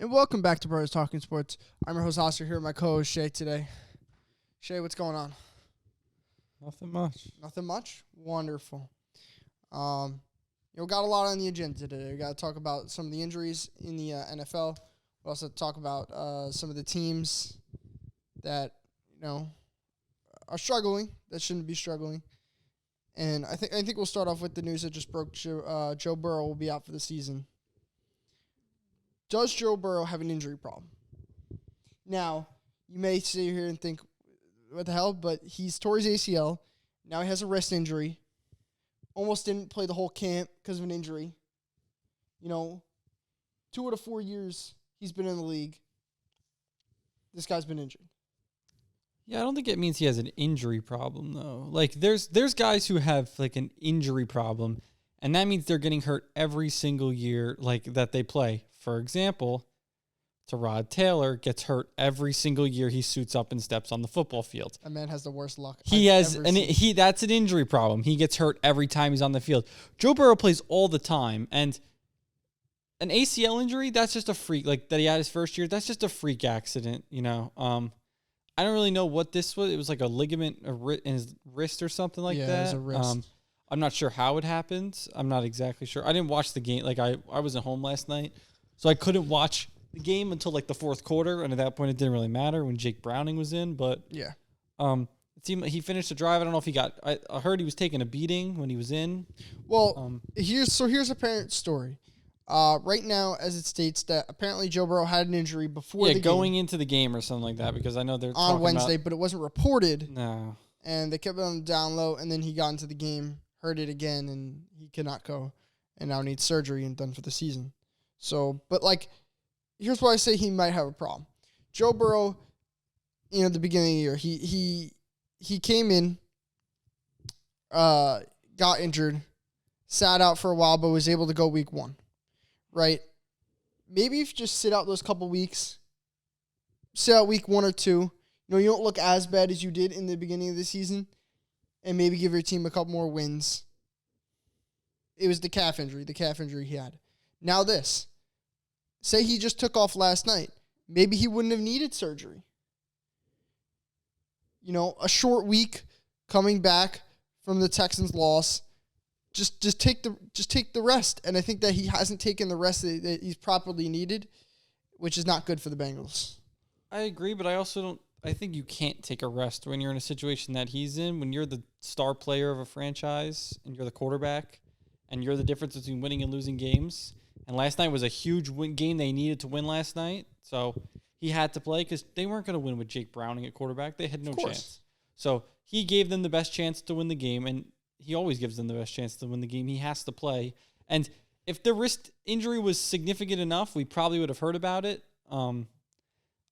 And welcome back to Brothers Talking Sports. I'm your host, Oscar, here with my co-host, Shea, today. Shea, what's going on? Nothing much. Nothing much? Wonderful. Got a lot on the agenda today. We got to talk about some of the injuries in the NFL. We also talk about some of the teams that, are struggling, that shouldn't be struggling. And I think we'll start off with the news that just broke. Joe Burrow will be out for the season. Does Joe Burrow have an injury problem? Now, you may sit here and think, what the hell? But he's tore his ACL. Now he has a wrist injury. Almost didn't play the whole camp because of an injury. 2 out of 4 years he's been in the league, this guy's been injured. Yeah, I don't think it means he has an injury problem, though. Like, there's guys who have, like, an injury problem, and that means they're getting hurt every single year, like, that they play. For example, Tyrod Taylor gets hurt every single year he suits up and steps on the football field. That man has the worst luck. That's an injury problem. He gets hurt every time he's on the field. Joe Burrow plays all the time, and an ACL injury, that's just a freak. Like, that he had his first year, that's just a freak accident, I don't really know what this was. It was like a ligament in his wrist or something like that. Yeah, it was a wrist. I'm not sure how it happened. I'm not exactly sure. I didn't watch the game. Like, I wasn't home last night, so I couldn't watch the game until, like, the fourth quarter, and at that point it didn't really matter when Jake Browning was in. But yeah, it seemed like he finished the drive. I don't know if he got. I heard he was taking a beating when he was in. Well, here's a parent story. Right now, as it states that apparently Joe Burrow had an injury before the game. Going into the game or something like that, because I know they're on Wednesday, but it wasn't reported. No. And they kept him down low, and then he got into the game, hurt it again, and he cannot go, and now needs surgery and done for the season. So, but like, here's why I say he might have a problem. Joe Burrow, at the beginning of the year, he came in, got injured, sat out for a while, but was able to go week 1. Right? Maybe if you just sit out those couple weeks, sit out week 1 or 2, you don't look as bad as you did in the beginning of the season, and maybe give your team a couple more wins. It was the calf injury he had. Now this. Say he just took off last night. Maybe he wouldn't have needed surgery. A short week coming back from the Texans' loss. Just take the rest, and I think that he hasn't taken the rest that he's properly needed, which is not good for the Bengals. I agree, but I also don't. I think you can't take a rest when you're in a situation that he's in. When you're the star player of a franchise and you're the quarterback, and you're the difference between winning and losing games. And last night was a huge game they needed to win last night, so he had to play because they weren't going to win with Jake Browning at quarterback. They had no chance. So he gave them the best chance to win the game, and he always gives them the best chance to win the game. He has to play. And if the wrist injury was significant enough, we probably would have heard about it. I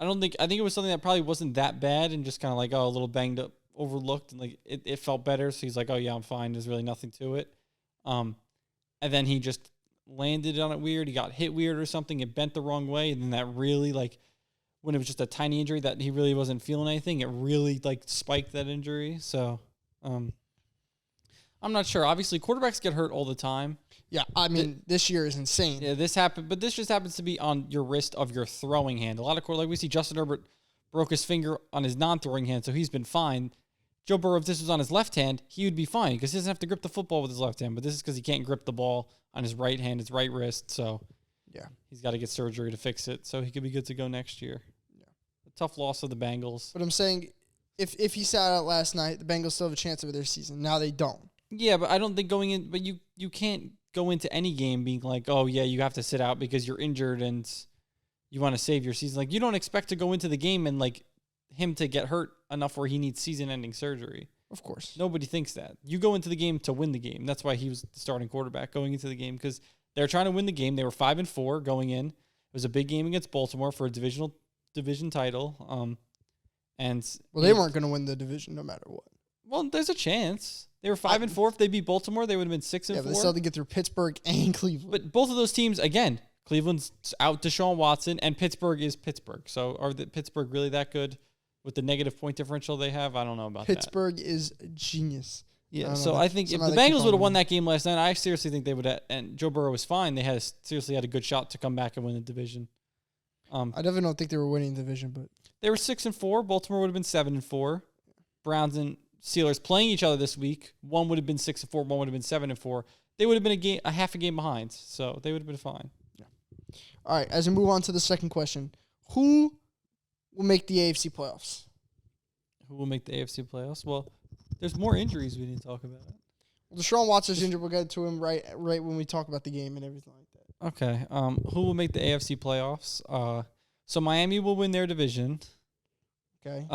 think it was something that probably wasn't that bad and just kind of like, a little banged up, overlooked, and like it felt better. So he's like, oh yeah, I'm fine. There's really nothing to it. And then he just landed on it weird. He got hit weird or something. It bent the wrong way. And then that really, like, when it was just a tiny injury that he really wasn't feeling anything, it really, like, spiked that injury. So, I'm not sure. Obviously, quarterbacks get hurt all the time. Yeah, I mean, this year is insane. Yeah, this happened, but this just happens to be on your wrist of your throwing hand. A lot of like we see Justin Herbert broke his finger on his non-throwing hand, so he's been fine. Joe Burrow, if this was on his left hand, he would be fine because he doesn't have to grip the football with his left hand, but this is because he can't grip the ball on his right hand, his right wrist, so yeah, he's got to get surgery to fix it, so he could be good to go next year. Yeah, a tough loss of the Bengals. But I'm saying, if he sat out last night, the Bengals still have a chance of their season. Now they don't. Yeah, but I don't think going in, but you can't go into any game being like, oh yeah, you have to sit out because you're injured and you want to save your season. Like, you don't expect to go into the game and like him to get hurt enough where he needs season-ending surgery. Of course. Nobody thinks that. You go into the game to win the game. That's why he was the starting quarterback going into the game, because they're trying to win the game. They were 5-4 going in. It was a big game against Baltimore for a division title. They weren't going to win the division no matter what. Well, there's a chance. They were 5-4. If they beat Baltimore, they would have been 6-4. Yeah, but they still had to get through Pittsburgh and Cleveland. But both of those teams, again, Cleveland's out Deshaun Watson, and Pittsburgh is Pittsburgh. So are Pittsburgh really that good with the negative point differential they have? I don't know about Pittsburgh is genius. Yeah, so I think if the Bengals would have won that game last night, I seriously think they would have, and Joe Burrow was fine. They seriously had a good shot to come back and win the division. I definitely don't think they were winning the division, but They were 6-4. Baltimore would have been 7-4. Browns and Steelers playing each other this week. One would have been 6-4. One would have been 7-4. They would have been a half a game behind, so they would have been fine. Yeah. All right. As we move on to the second question, who will make the AFC playoffs? Who will make the AFC playoffs? Well, there's more injuries we didn't talk about. Well, Deshaun Watson's injured. We'll get to him right when we talk about the game and everything like that. Okay. Who will make the AFC playoffs? So Miami will win their division. Okay.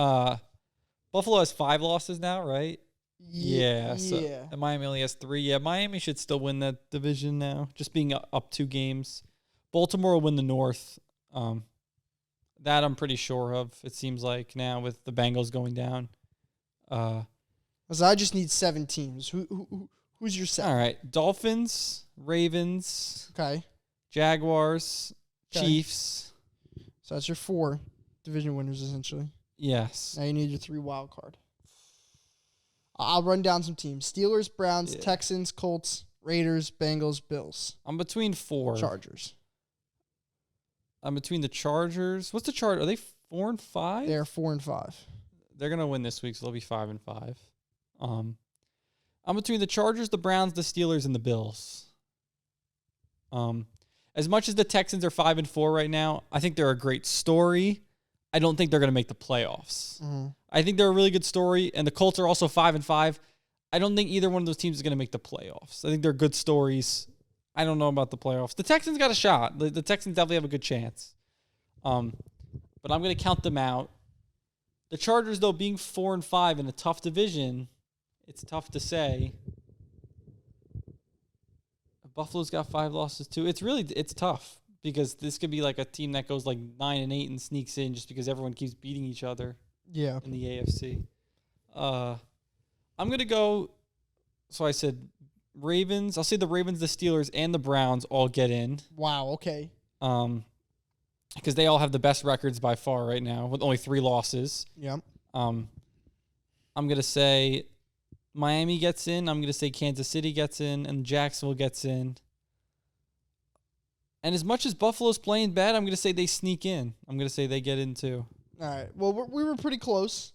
Buffalo has 5 losses now, right? Yeah. And Miami only has 3. Yeah, Miami should still win that division now, just being up 2 games. Baltimore will win the North. That I'm pretty sure of. It seems like now with the Bengals going down. So I just need 7 teams. Who's your 7? All right, Dolphins, Ravens, Okay. Jaguars, Okay. Chiefs. So that's your 4 division winners essentially. Yes. Now you need your 3 wild card. I'll run down some teams: Steelers, Browns, Texans, Colts, Raiders, Bengals, Bills. I'm between 4. Chargers. I'm between the Chargers. What's the Chargers? Are they 4 and 5? They're 4 and 5. They're gonna win this week, so they'll be 5 and 5. I'm between the Chargers, the Browns, the Steelers, and the Bills. As much as the Texans are 5 and 4 right now, I think they're a great story. I don't think they're gonna make the playoffs. Mm-hmm. I think they're a really good story, and the Colts are also 5 and 5. I don't think either one of those teams is gonna make the playoffs. I think they're good stories. I don't know about the playoffs. The Texans got a shot. The Texans definitely have a good chance. But I'm going to count them out. The Chargers, though, being 4 and 5 in a tough division, it's tough to say. Buffalo's got 5 losses too. It's tough because this could be like a team that goes like 9 and 8 and sneaks in just because everyone keeps beating each other. Yeah. In the AFC. I'm going to go. So I said Ravens. I'll say the Ravens, the Steelers, and the Browns all get in. Wow. Okay. Because they all have the best records by far right now with only 3 losses. Yep. I'm gonna say Miami gets in. I'm gonna say Kansas City gets in, and Jacksonville gets in. And as much as Buffalo's playing bad, I'm gonna say they sneak in. I'm gonna say they get in too. All right. Well, we were pretty close.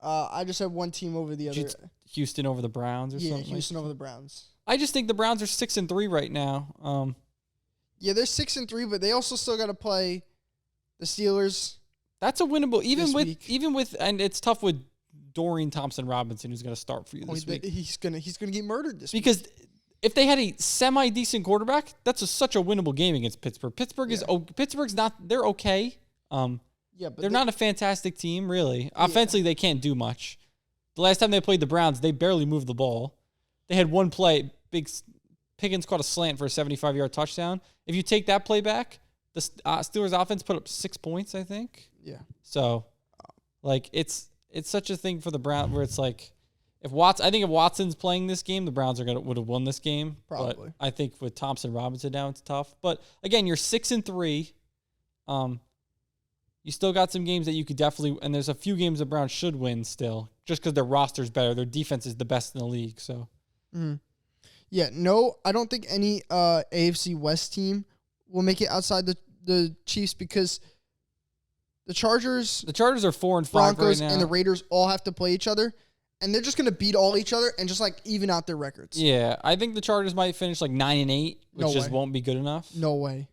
I just had one team over the other. Houston over the Browns or something. Yeah, Houston over the Browns. I just think the Browns are 6 and 3 right now. Yeah, they're 6 and 3, but they also still got to play the Steelers. That's a winnable, even with, and it's tough with Dorian Thompson-Robinson, who's going to start for you this week. He's gonna get murdered this week. Because if they had a semi-decent quarterback, that's such a winnable game against Pittsburgh. Pittsburgh's not. They're okay. But they're not a fantastic team, really. Offensively, they can't do much. The last time they played the Browns, they barely moved the ball. They had one play. Pickens caught a slant for a 75-yard touchdown. If you take that play back, the Steelers' offense put up 6 points, I think. Yeah. So, it's such a thing for the Browns where it's like, I think if Watson's playing this game, the Browns would have won this game. Probably. But I think with Thompson Robinson down, it's tough. But again, you're 6 and 3. You still got some games that you could definitely, and there's a few games the Browns should win still, just because their roster's better. Their defense is the best in the league. So. Mm. Yeah. No, I don't think any AFC West team will make it outside the Chiefs because the Chargers are 4 and 5 Broncos right now. and the Raiders all have to play each other, and they're just going to beat all each other and just even out their records. Yeah, I think the Chargers might finish 9 and 8, which just won't be good enough. No way.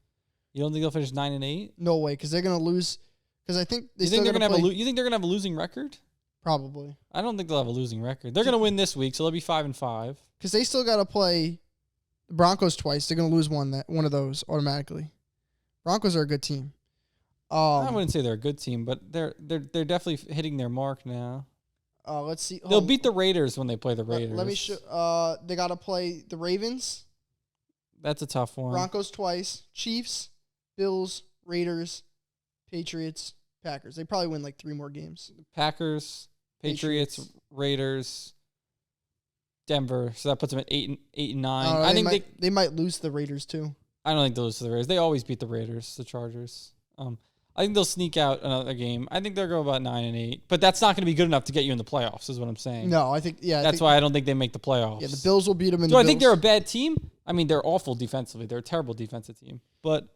You don't think they'll finish 9 and 8? No way, because they're going to lose. Because I think you think they're going to have a losing record? Probably. I don't think they'll have a losing record. They're going to win this week, so they'll be 5 and 5. Because they still got to play the Broncos twice. They're going to lose one of those automatically. Broncos are a good team. I wouldn't say they're a good team, but they're definitely hitting their mark now. Let's see. They'll beat the Raiders when they play the Raiders. Let me show. They got to play the Ravens. That's a tough one. Broncos twice. Chiefs, Bills, Raiders, Patriots, Packers. They probably win 3 more games. Packers, Patriots, Raiders, Denver. So that puts them at 8 and 9. I think they might lose to the Raiders too. I don't think they'll lose to the Raiders. They always beat the Raiders, the Chargers. I think they'll sneak out another game. I think they'll go about 9 and 8, but that's not going to be good enough to get you in the playoffs. Is what I'm saying. No, I think that's why I don't think they make the playoffs. Yeah, the Bills will beat them. Do I think they're a bad team? I mean, they're awful defensively. They're a terrible defensive team, but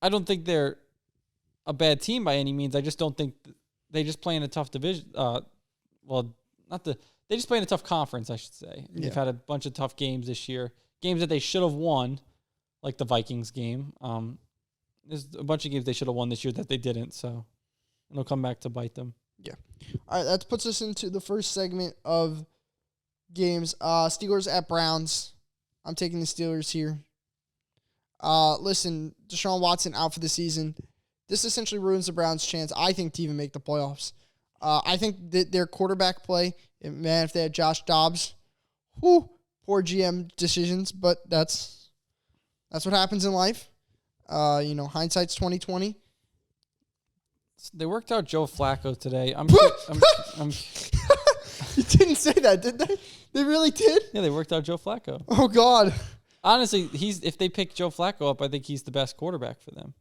I don't think they're a bad team by any means. I just don't think they just play in a tough division. They just play in a tough conference, I should say. Yeah. They've had a bunch of tough games this year, games that they should have won, like the Vikings game. There's a bunch of games they should have won this year that they didn't, so it'll come back to bite them. Yeah. All right, that puts us into the first segment of games. Steelers at Browns. I'm taking the Steelers here. Listen, Deshaun Watson out for the season. This essentially ruins the Browns' chance, I think, to even make the playoffs. I think that their quarterback play, man, if they had Josh Dobbs, poor GM decisions, but that's what happens in life. Hindsight's 20/20. They worked out Joe Flacco today. I'm You didn't say that, did they? They really did? Yeah, they worked out Joe Flacco. Oh, God. Honestly, if they pick Joe Flacco up, I think he's the best quarterback for them.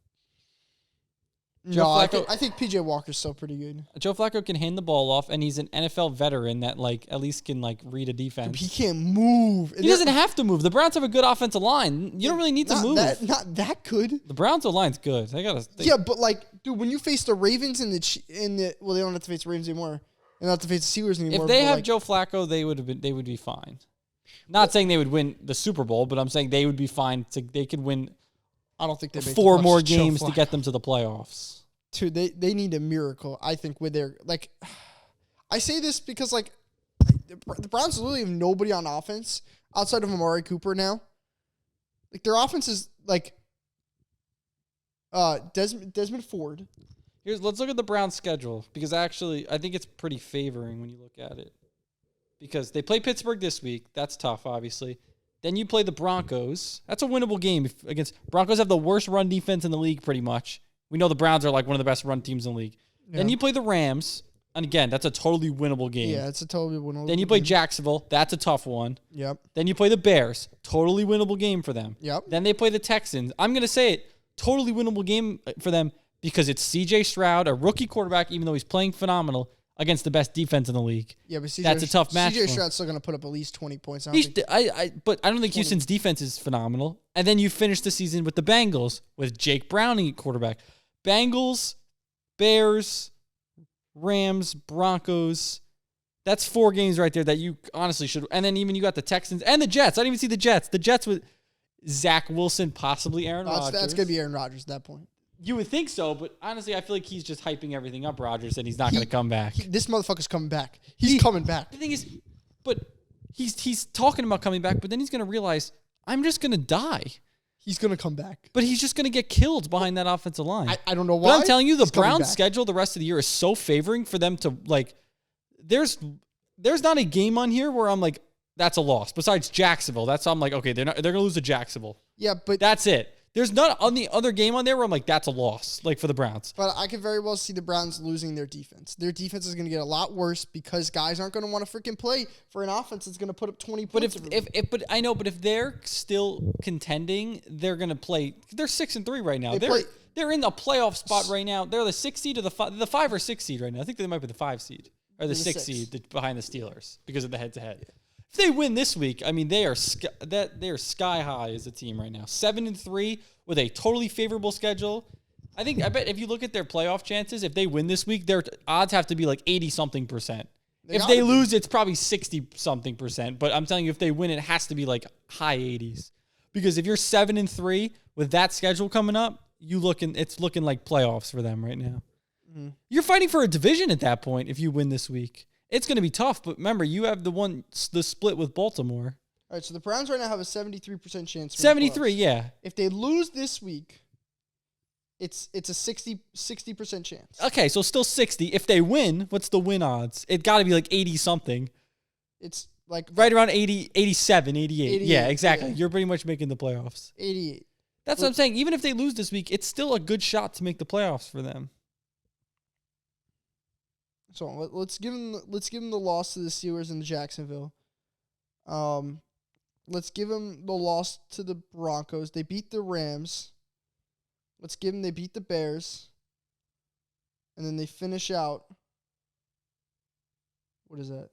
I think P.J. Walker's still pretty good. Joe Flacco can hand the ball off, and he's an NFL veteran that at least can read a defense. He can't move. He doesn't have to move. The Browns have a good offensive line. You don't really need to move. Not that good. The Browns' line's good. Yeah, but dude, when you face the Ravens they don't have to face the Ravens anymore. They don't have to face the Steelers anymore. If they have Joe Flacco, they would be fine. Not saying they would win the Super Bowl, but I'm saying they would be fine. They could win. I don't think they make 4 more games to get them to the playoffs. Dude, they need a miracle, I think, with their I say this because the Browns literally have nobody on offense outside of Amari Cooper now. Their offense is Desmond Ford. Let's look at the Browns' schedule, because actually I think it's pretty favoring when you look at it. Because they play Pittsburgh this week. That's tough, obviously. Then you play the Broncos. That's a winnable game against Broncos. Have the worst run defense in the league, pretty much. We know the Browns are one of the best run teams in the league. Yeah. Then you play the Rams, and again, that's a totally winnable game. Yeah, it's a totally winnable game. Then you play Jacksonville. That's a tough one. Yep. Then you play the Bears. Totally winnable game for them. Yep. Then they play the Texans. I'm going to say it. Totally winnable game for them because it's C.J. Stroud, a rookie quarterback, even though he's playing phenomenal, against the best defense in the league. Yeah, but that's a tough match. C.J. Stroud's still going to put up at least 20 points. But I don't think Houston's defense is phenomenal. And then you finish the season with the Bengals with Jake Browning at quarterback. Bengals, Bears, Rams, Broncos. That's 4 games right there that you honestly should. And then even you got the Texans and the Jets. I didn't even see the Jets. The Jets with Zach Wilson, possibly Aaron Rodgers. That's going to be Aaron Rodgers at that point. You would think so, but honestly, I feel like he's just hyping everything up, Rodgers, and he's not going to come back. This motherfucker's coming back. He's coming back. The thing is, but he's talking about coming back, but then he's going to realize, I'm just going to die. He's going to come back. But he's just going to get killed behind that offensive line. I don't know why. But I'm telling you, the Browns' schedule the rest of the year is so favoring for them to, there's not a game on here where I'm like, that's a loss. Besides Jacksonville. I'm like, okay, they're going to lose to Jacksonville. Yeah, but that's it. There's not on the other game on there where I'm like, that's a loss, for the Browns. But I could very well see the Browns losing their defense. Their defense is going to get a lot worse because guys aren't going to want to freaking play for an offense that's going to put up 20 points. But if they're still contending, they're going to play. They're 6-3 right now. They're in the playoff spot right now. They're the 6th seed or the 5 or 6 seed right now. I think they might be the 5 seed or the 6th seed behind the Steelers because of the head-to-head. If they win this week, I mean, they are sky high as a team right now. 7-3 with a totally favorable schedule. I bet if you look at their playoff chances, if they win this week, their odds have to be 80-something%. If they lose, it's probably 60-something%. But I'm telling you, if they win, it has to be high 80s. Because if you're 7-3 with that schedule coming up, it's looking like playoffs for them right now. Mm-hmm. You're fighting for a division at that point if you win this week. It's going to be tough, but remember, you have the split with Baltimore. All right, so the Browns right now have a 73% chance. 73, yeah. If they lose this week, it's a 60% chance. Okay, so still 60. If they win, what's the win odds? It got to be 80-something. It's right around 80, 87, 88. Yeah, exactly. Yeah. You're pretty much making the playoffs. 88. That's what I'm saying. Even if they lose this week, it's still a good shot to make the playoffs for them. So let's give them the loss to the Steelers and Jacksonville. Let's give them the loss to the Broncos. They beat the Rams. Let's give them they beat the Bears. And then they finish out. What is that?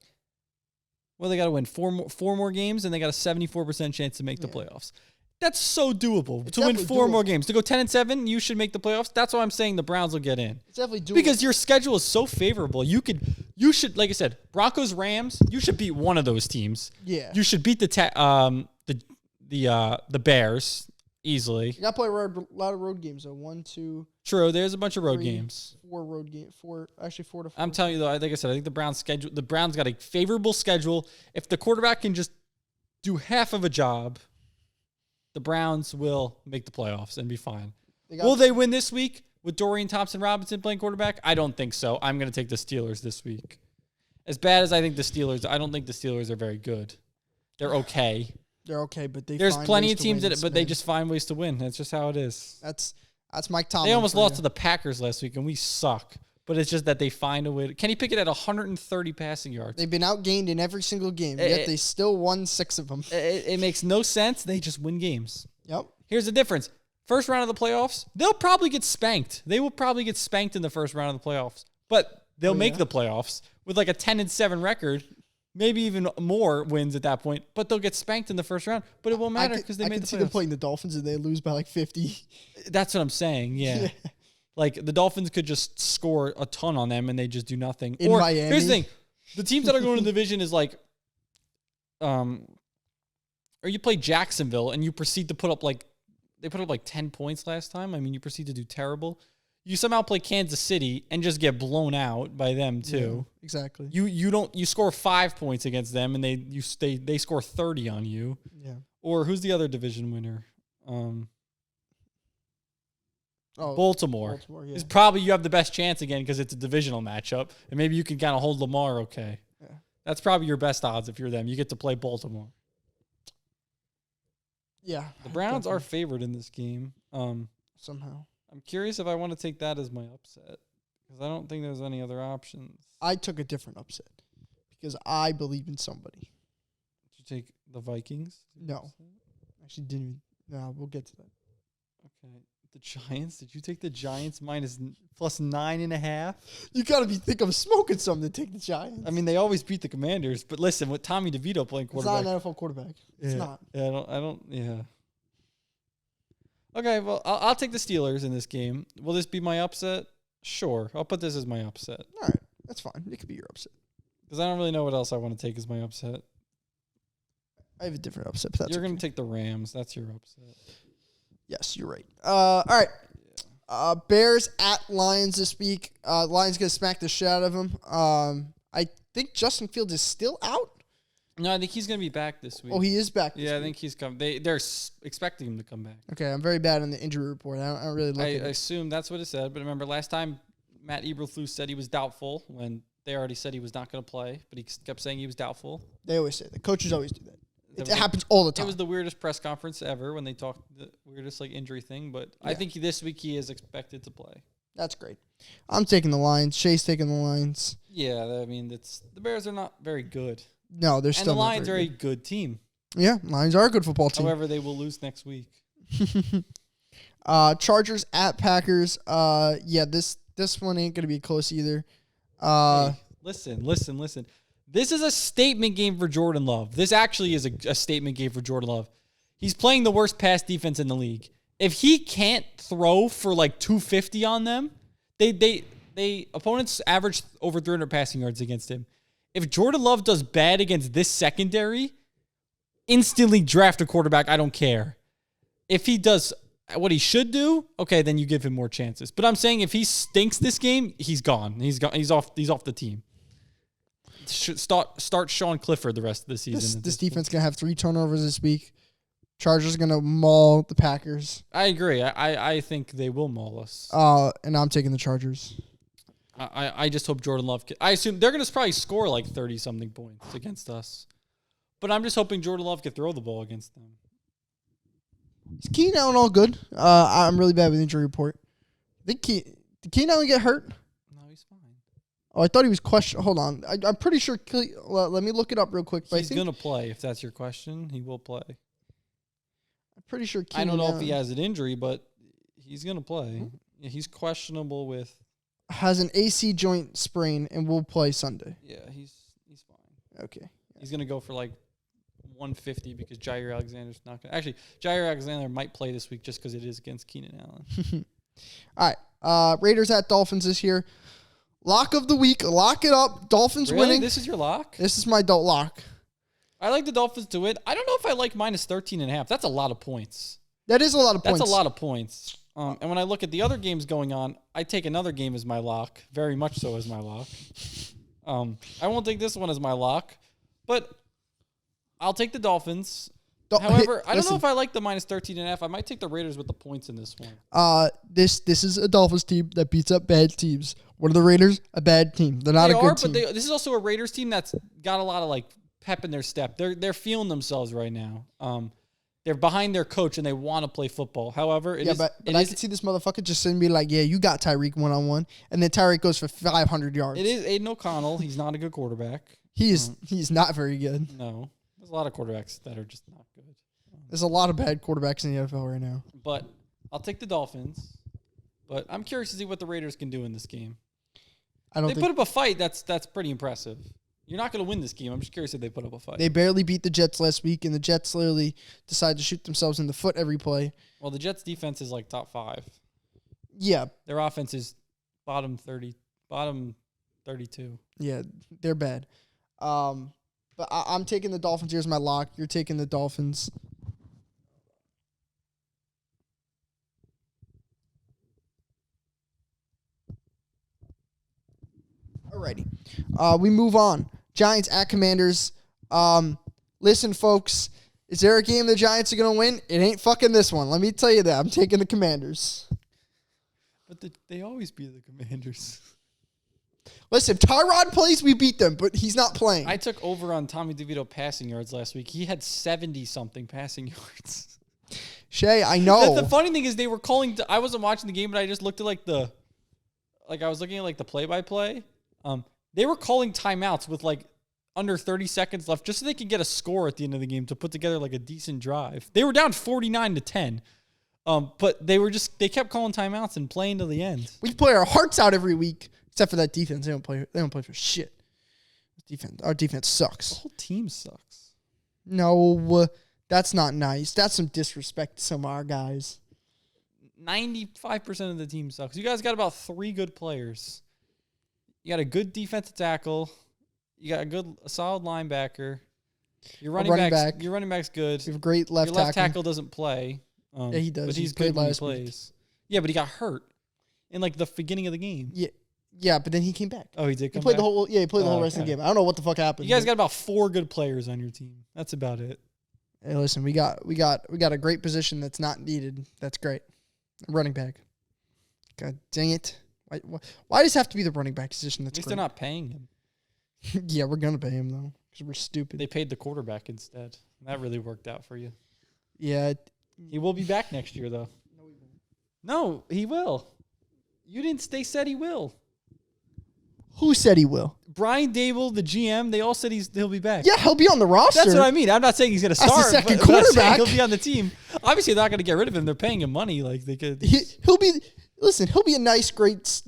Well, they got to win four more games, and they got a 74% chance to make the playoffs. That's so doable. It's to win definitely 4 more doable. games. To go 10-7, you should make the playoffs. That's why I'm saying the Browns will get in. It's definitely doable. Because your schedule is so favorable. You should, like I said, Broncos, Rams, you should beat one of those teams. Yeah. You should beat the Bears easily. You got to play a lot of road games, though. 1, 2, True, there's a bunch of road 3, games. 4 road games. 4 to 4. I'm telling you, though, like I said, I think the Browns got a favorable schedule. If the quarterback can just do half of a job, the Browns will make the playoffs and be fine. Will they win this week with Dorian Thompson-Robinson playing quarterback? I don't think so. I'm going to take the Steelers this week. As bad as I think the Steelers, I don't think the Steelers are very good. They're okay. They're okay, but there's plenty of teams but they just find ways to win. That's just how it is. That's Mike Tomlin. They almost lost to the Packers last week, and we suck. But it's just that they find a way. Kenny Pickett had 130 passing yards. They've been outgained in every single game, yet they still won 6 of them. It makes no sense. They just win games. Yep. Here's the difference. First round of the playoffs, they'll probably get spanked. They will probably get spanked in the first round of the playoffs. But they'll make the playoffs with like a 10-7 record, maybe even more wins at that point. But they'll get spanked in the first round. But it won't matter because they made the playoffs. I can see them playing the Dolphins and they lose by like 50. That's what I'm saying, yeah. Like, the Dolphins could just score a ton on them and they just do nothing. In Miami. Here's the thing. The teams that are going to the division is like, or you play Jacksonville and you proceed to put up like, they put up like 10 points last time. I mean, you proceed to do terrible. You somehow play Kansas City and just get blown out by them too. Yeah, exactly. You score 5 points against them and they score 30 on you. Yeah. Or who's the other division winner? Baltimore. Yeah. Is probably you have the best chance again because it's a divisional matchup, and maybe you can kind of hold Lamar okay. Yeah. That's probably your best odds if you're them. You get to play Baltimore. Yeah. The Browns are favored in this game. Somehow. I'm curious if I want to take that as my upset because I don't think there's any other options. I took a different upset because I believe in somebody. Did you take the Vikings? No. Actually didn't. No, we'll get to that. Okay. The Giants? Did you take the Giants plus 9.5? You got to think I'm smoking something to take the Giants. I mean, they always beat the Commanders, but listen, with Tommy DeVito playing quarterback. It's not an NFL quarterback. It's not. Yeah, I don't, yeah. Okay, well, I'll take the Steelers in this game. Will this be my upset? Sure. I'll put this as my upset. All right. That's fine. It could be your upset. Because I don't really know what else I want to take as my upset. I have a different upset, but that's You're going to take the Rams. That's your upset. Yes, you're right. All right. Yeah. Bears at Lions this week. Lions going to smack the shit out of them. I think Justin Fields is still out. No, I think he's going to be back this week. Oh, he is back this week. I think he's come. They're expecting him to come back. Okay, I'm very bad on the injury report. I don't really look at it. I assume that's what it said. But remember, last time Matt Eberflus said he was doubtful when they already said he was not going to play, but he kept saying he was doubtful. They always say that. Coaches always do that. It happens all the time. It was the weirdest press conference ever when they talked the weirdest injury thing, but yeah. I think this week he is expected to play. That's great. I'm taking the Lions. Shea's taking the Lions. Yeah, I mean the Bears are not very good. No, they're still not very good. And the Lions are a good team. Yeah, Lions are a good football team. However, they will lose next week. Chargers at Packers. Yeah, this one ain't gonna be close either. Hey, listen. This is a statement game for Jordan Love. This actually is a statement game for Jordan Love. He's playing the worst pass defense in the league. If he can't throw for like 250 on them, opponents average over 300 passing yards against him. If Jordan Love does bad against this secondary, instantly draft a quarterback. I don't care. If he does what he should do, okay, then you give him more chances. But I'm saying if he stinks this game, he's gone. He's off the team. Start Sean Clifford the rest of the season. This defense going to have 3 turnovers this week. Chargers going to maul the Packers. I agree. I think they will maul us. And I'm taking the Chargers. I just hope Jordan Love I assume they're going to probably score like 30-something points against us. But I'm just hoping Jordan Love can throw the ball against them. Is Keenan Allen all good? I'm really bad with injury report. Did Keenan Allen get hurt? No, he's fine. Oh, I thought he was questioned. Hold on. I'm pretty sure. Let me look it up real quick. He's going to play, if that's your question. He will play. I'm pretty sure I don't know if he has an injury, but he's going to play. Mm-hmm. Yeah, he's questionable with... Has an AC joint sprain and will play Sunday. Yeah, he's fine. Okay. He's going to go for like 150 because Jair Alexander's not going to. Actually, Jair Alexander might play this week just because it is against Keenan Allen. All right. Raiders at Dolphins this year. Lock of the week. Lock it up. Dolphins Really? winning. This is your lock? This is my lock. I like the Dolphins to win. I don't know if I like minus 13.5. That's a lot of points. That is a lot of points. That's a lot of points. And when I look at the other games going on, I take another game as my lock, very much so as my lock. I won't take this one as my lock, but I'll take the Dolphins. However, I don't know if I like the minus 13.5. I might take the Raiders with the points in this one. This is a Dolphins team that beats up bad teams. What are the Raiders? A bad team. They're not a good team. But this is also a Raiders team that's got a lot of pep in their step. They're feeling themselves right now. They're behind their coach and they want to play football. However, but I can see this motherfucker just sitting and be like, yeah, you got Tyreek one-on-one. And then Tyreek goes for 500 yards. It is Aiden O'Connell. He's not a good quarterback. He's not very good. No. There's a lot of quarterbacks that are just not good. There's a lot of bad quarterbacks in the NFL right now. But I'll take the Dolphins. But I'm curious to see what the Raiders can do in this game. They put up a fight that's pretty impressive. You're not going to win this game. I'm just curious if they put up a fight. They barely beat the Jets last week, and the Jets literally decide to shoot themselves in the foot every play. Well, the Jets' defense is top 5. Yeah. Their offense is bottom 32. Yeah, they're bad. But I'm taking the Dolphins here as my lock. You're taking the Dolphins. Alrighty. We move on. Giants at Commanders. Listen, folks, is there a game the Giants are going to win? It ain't fucking this one. Let me tell you that. I'm taking the Commanders. But they always beat the Commanders. Listen, if Tyrod plays, we beat them, but he's not playing. I took over on Tommy DeVito passing yards last week. He had 70-something passing yards. Shea, I know. The funny thing is they were calling – I wasn't watching the game, but I just looked at I was looking at the play-by-play. They were calling timeouts with under 30 seconds left just so they could get a score at the end of the game to put together a decent drive. They were down 49-10. But they kept calling timeouts and playing to the end. We play our hearts out every week, except for that defense. They don't play for shit. Our defense sucks. The whole team sucks. No, that's not nice. That's some disrespect to some of our guys. 95% of the team sucks. You guys got about 3 good players. You got a good defensive tackle. You got a solid linebacker. Your running back's good. You have a great left tackle. Your left tackle doesn't play. Yeah, he does. But he's good when he plays. Yeah, but he got hurt in the beginning of the game. Yeah, but then he came back. Oh, he did. He played the whole rest of the game. I don't know what the fuck happened. You guys got about 4 good players on your team. That's about it. Hey, listen, we got a great position that's not needed. That's great. Running back. God dang it. Why does it have to be the running back position? That's At least they're not paying him. Yeah, we're gonna pay him though because we're stupid. They paid the quarterback instead. That really worked out for you. Yeah, he will be back next year though. No, he won't. No, he will. You didn't. They said he will. Who said he will? Brian Dable, the GM. They all said he'll be back. Yeah, he'll be on the roster. That's what I mean. I'm not saying he's going to start. As the second quarterback. He'll be on the team. Obviously, they're not going to get rid of him. They're paying him money. They could. He'll be. Listen, he'll be a nice, great,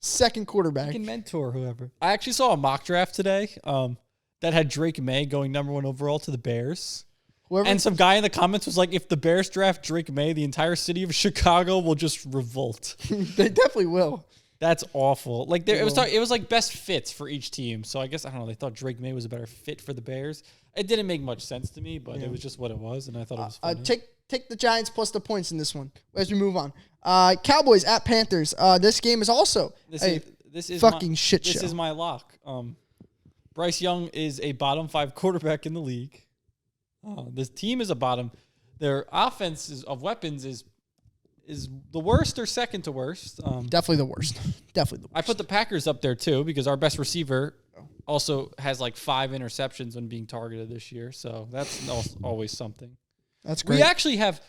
second quarterback. He can mentor whoever. I actually saw a mock draft today that had Drake May going number 1 overall to the Bears. And some guy in the comments was like, if the Bears draft Drake May, the entire city of Chicago will just revolt. They definitely will. That's awful. It was best fits for each team. So I guess, I don't know, they thought Drake May was a better fit for the Bears. It didn't make much sense to me, but it was just what it was, and I thought it was funny. Take the Giants plus the points in this one as we move on. Cowboys at Panthers. This game is also this is fucking shit show. This is my lock. Bryce Young is a bottom 5 quarterback in the league. This team is a bottom. Their offense of weapons is the worst or second to worst. Definitely the worst. I put the Packers up there too because our best receiver also has 5 interceptions when being targeted this year. So that's always something. That's great. We actually have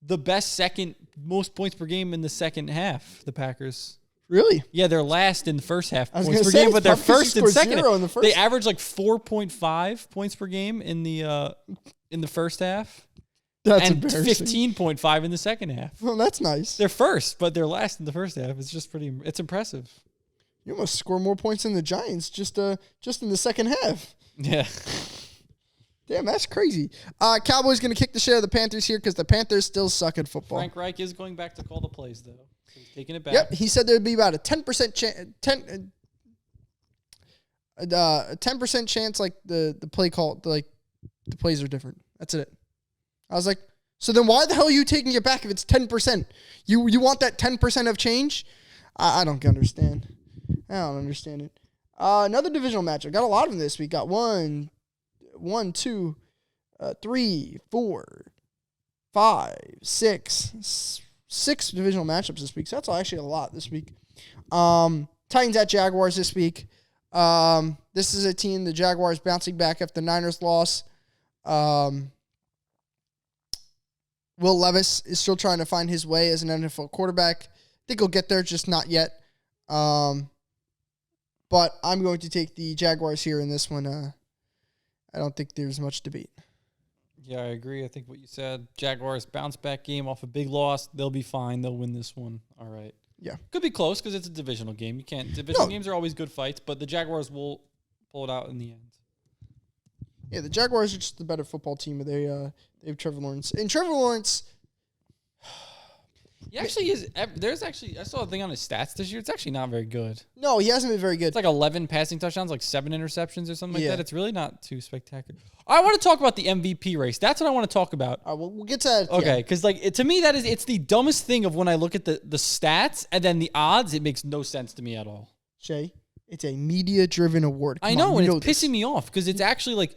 the best second most points per game in the second half, the Packers. Really? Yeah, they're last in the first half points per game, but they're first and second. They average 4.5 points per game in the first half. That's and embarrassing. 15.5 in the second half. Well, that's nice. They're first, but they're last in the first half. It's just it's impressive. You must score more points than the Giants just in the second half. Yeah. Damn, that's crazy. Cowboys going to kick the shit out of the Panthers here because the Panthers still suck at football. Frank Reich is going back to call the plays, though. So he's taking it back. Yep, he said there would be about a 10% chance, 10% chance like the play call, like the plays are different. That's it. I was like, so then why the hell are you taking it back if it's 10%? You want that 10% of change? I don't understand. I don't understand it. Another divisional matchup. Got a lot of them this week. Got 1, 2, 3, 4, 5, 6 divisional matchups this week. So that's actually a lot this week. Titans at Jaguars this week. This is a team, the Jaguars bouncing back after the Niners loss. Will Levis is still trying to find his way as an NFL quarterback. I think he'll get there, just not yet. But I'm going to take the Jaguars here in this one. I don't think there's much debate. Yeah, I agree. I think what you said. Jaguars bounce back game off a big loss. They'll be fine. They'll win this one. All right. Yeah. Could be close because it's a divisional game. You can't. Divisional games are always good fights, but the Jaguars will pull it out in the end. Yeah, the Jaguars are just the better football team. They have Trevor Lawrence. And Trevor Lawrence... He actually is. I saw a thing on his stats this year. It's actually not very good. No, he hasn't been very good. It's like 11 passing touchdowns, like 7 interceptions or something like that. It's really not too spectacular. I want to talk about the MVP race. That's what I want to talk about. We'll get to that. Okay, because to me, it's the dumbest thing of when I look at the stats and then the odds, it makes no sense to me at all. Shay, it's a media-driven award. I know, and it's pissing me off because it's actually like,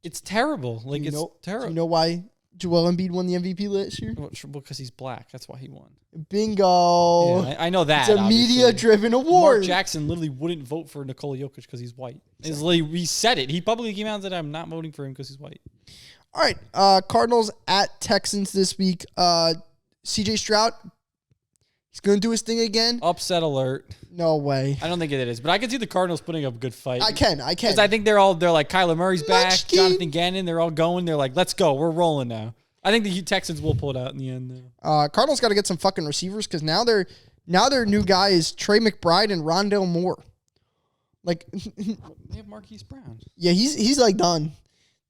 it's terrible. Like, it's terrible. Do you know why Joel Embiid won the MVP last year? Well, because he's black. That's why he won. Bingo. Yeah, I know that. It's a media-driven award. Mark Jackson literally wouldn't vote for Nikola Jokic because he's white. He said it. He publicly came out and said, I'm not voting for him because he's white. All right. Cardinals at Texans this week. CJ Stroud, he's going to do his thing again. Upset alert. No way. I don't think it is, but I can see the Cardinals putting up a good fight. I can. Because I think they're like, Kyler Murray's back, Jonathan Gannon, they're all going. They're like, let's go. We're rolling now. I think the Texans will pull it out in the end, though. Cardinals got to get some fucking receivers because now their new guy is Trey McBride and Rondale Moore. Like, they have Marquise Brown. Yeah, he's like done.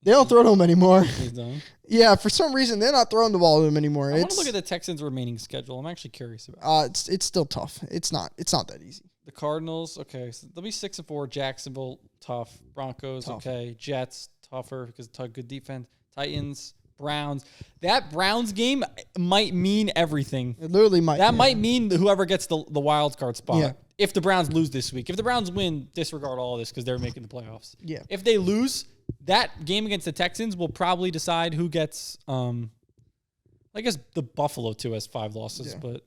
They don't throw to him anymore. He's done. Yeah, for some reason they're not throwing the ball to him anymore. I want to look at the Texans' remaining schedule. I'm actually curious about it. It's still tough. It's not that easy. The Cardinals, okay, so they'll be 6-4. Jacksonville, tough. Broncos, tough. Okay. Jets, tougher because good defense. Titans, Browns. That Browns game might mean everything. It literally might. That might mean whoever gets the wild card spot. Yeah. If the Browns lose this week. If the Browns win, disregard all of this because they're making the playoffs. Yeah. If they lose, that game against the Texans will probably decide who gets, I guess the Buffalo too has 5 losses, but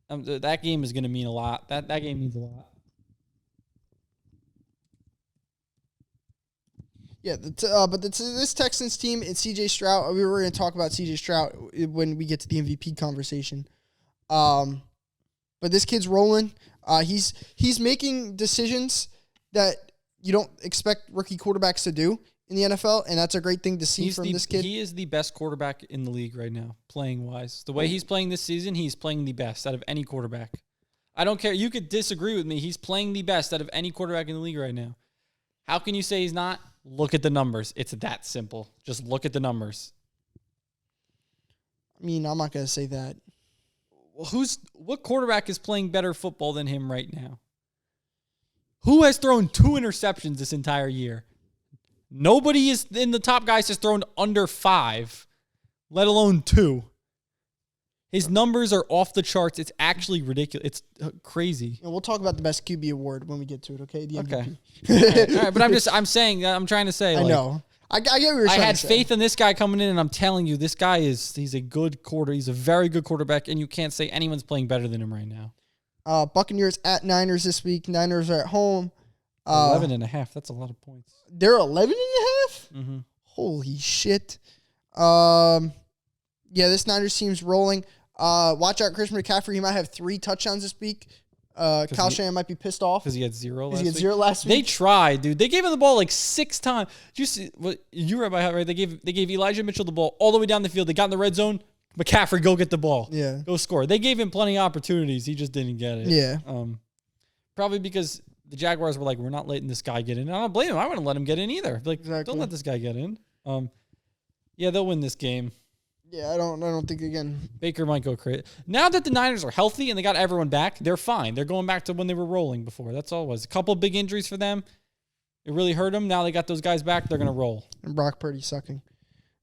that game is going to mean a lot. That game means a lot. Yeah, but this Texans team and CJ Stroud, we were going to talk about CJ Stroud when we get to the MVP conversation. But this kid's rolling. He's making decisions that you don't expect rookie quarterbacks to do in the NFL, and that's a great thing to see from this kid. He is the best quarterback in the league right now, playing-wise. The way he's playing this season, he's playing the best out of any quarterback. I don't care. You could disagree with me. He's playing the best out of any quarterback in the league right now. How can you say he's not? Look at the numbers. It's that simple. Just look at the numbers. I mean, I'm not going to say that. Well, what quarterback is playing better football than him right now? Who has thrown 2 interceptions this entire year? Nobody is in the top guys has thrown under 5, let alone 2. His numbers are off the charts. It's actually ridiculous. It's crazy. And we'll talk about the best QB award when we get to it, okay? The MVP. Okay. All right, but I'm trying to say. I know. I get what you're trying to say. I had faith in this guy coming in, and I'm telling you, this guy he's a good he's a very good quarterback, and you can't say anyone's playing better than him right now. Buccaneers at Niners this week. Niners are at home. 11.5. That's a lot of points. They're 11.5? Mm-hmm. Holy shit. Yeah, this Niners team's rolling. Watch out, Christian McCaffrey. He might have 3 touchdowns this week. Kyle Shanahan might be pissed off. Because he had 0 last week. He had 0 last week. They tried, dude. They gave him the ball like 6 times. Did you see what you read about how, right? They gave Elijah Mitchell the ball all the way down the field. They got in the red zone. McCaffrey, go get the ball. Yeah. Go score. They gave him plenty of opportunities. He just didn't get it. Yeah. Probably because the Jaguars were like, we're not letting this guy get in. I don't blame him. I wouldn't let him get in either. Like, Don't let this guy get in. Yeah, they'll win this game. Yeah, I don't think again. Baker might go crazy. Now that the Niners are healthy and they got everyone back, they're fine. They're going back to when they were rolling before. That's all it was. A couple of big injuries for them. It really hurt them. Now they got those guys back. They're going to roll. And Brock Purdy sucking.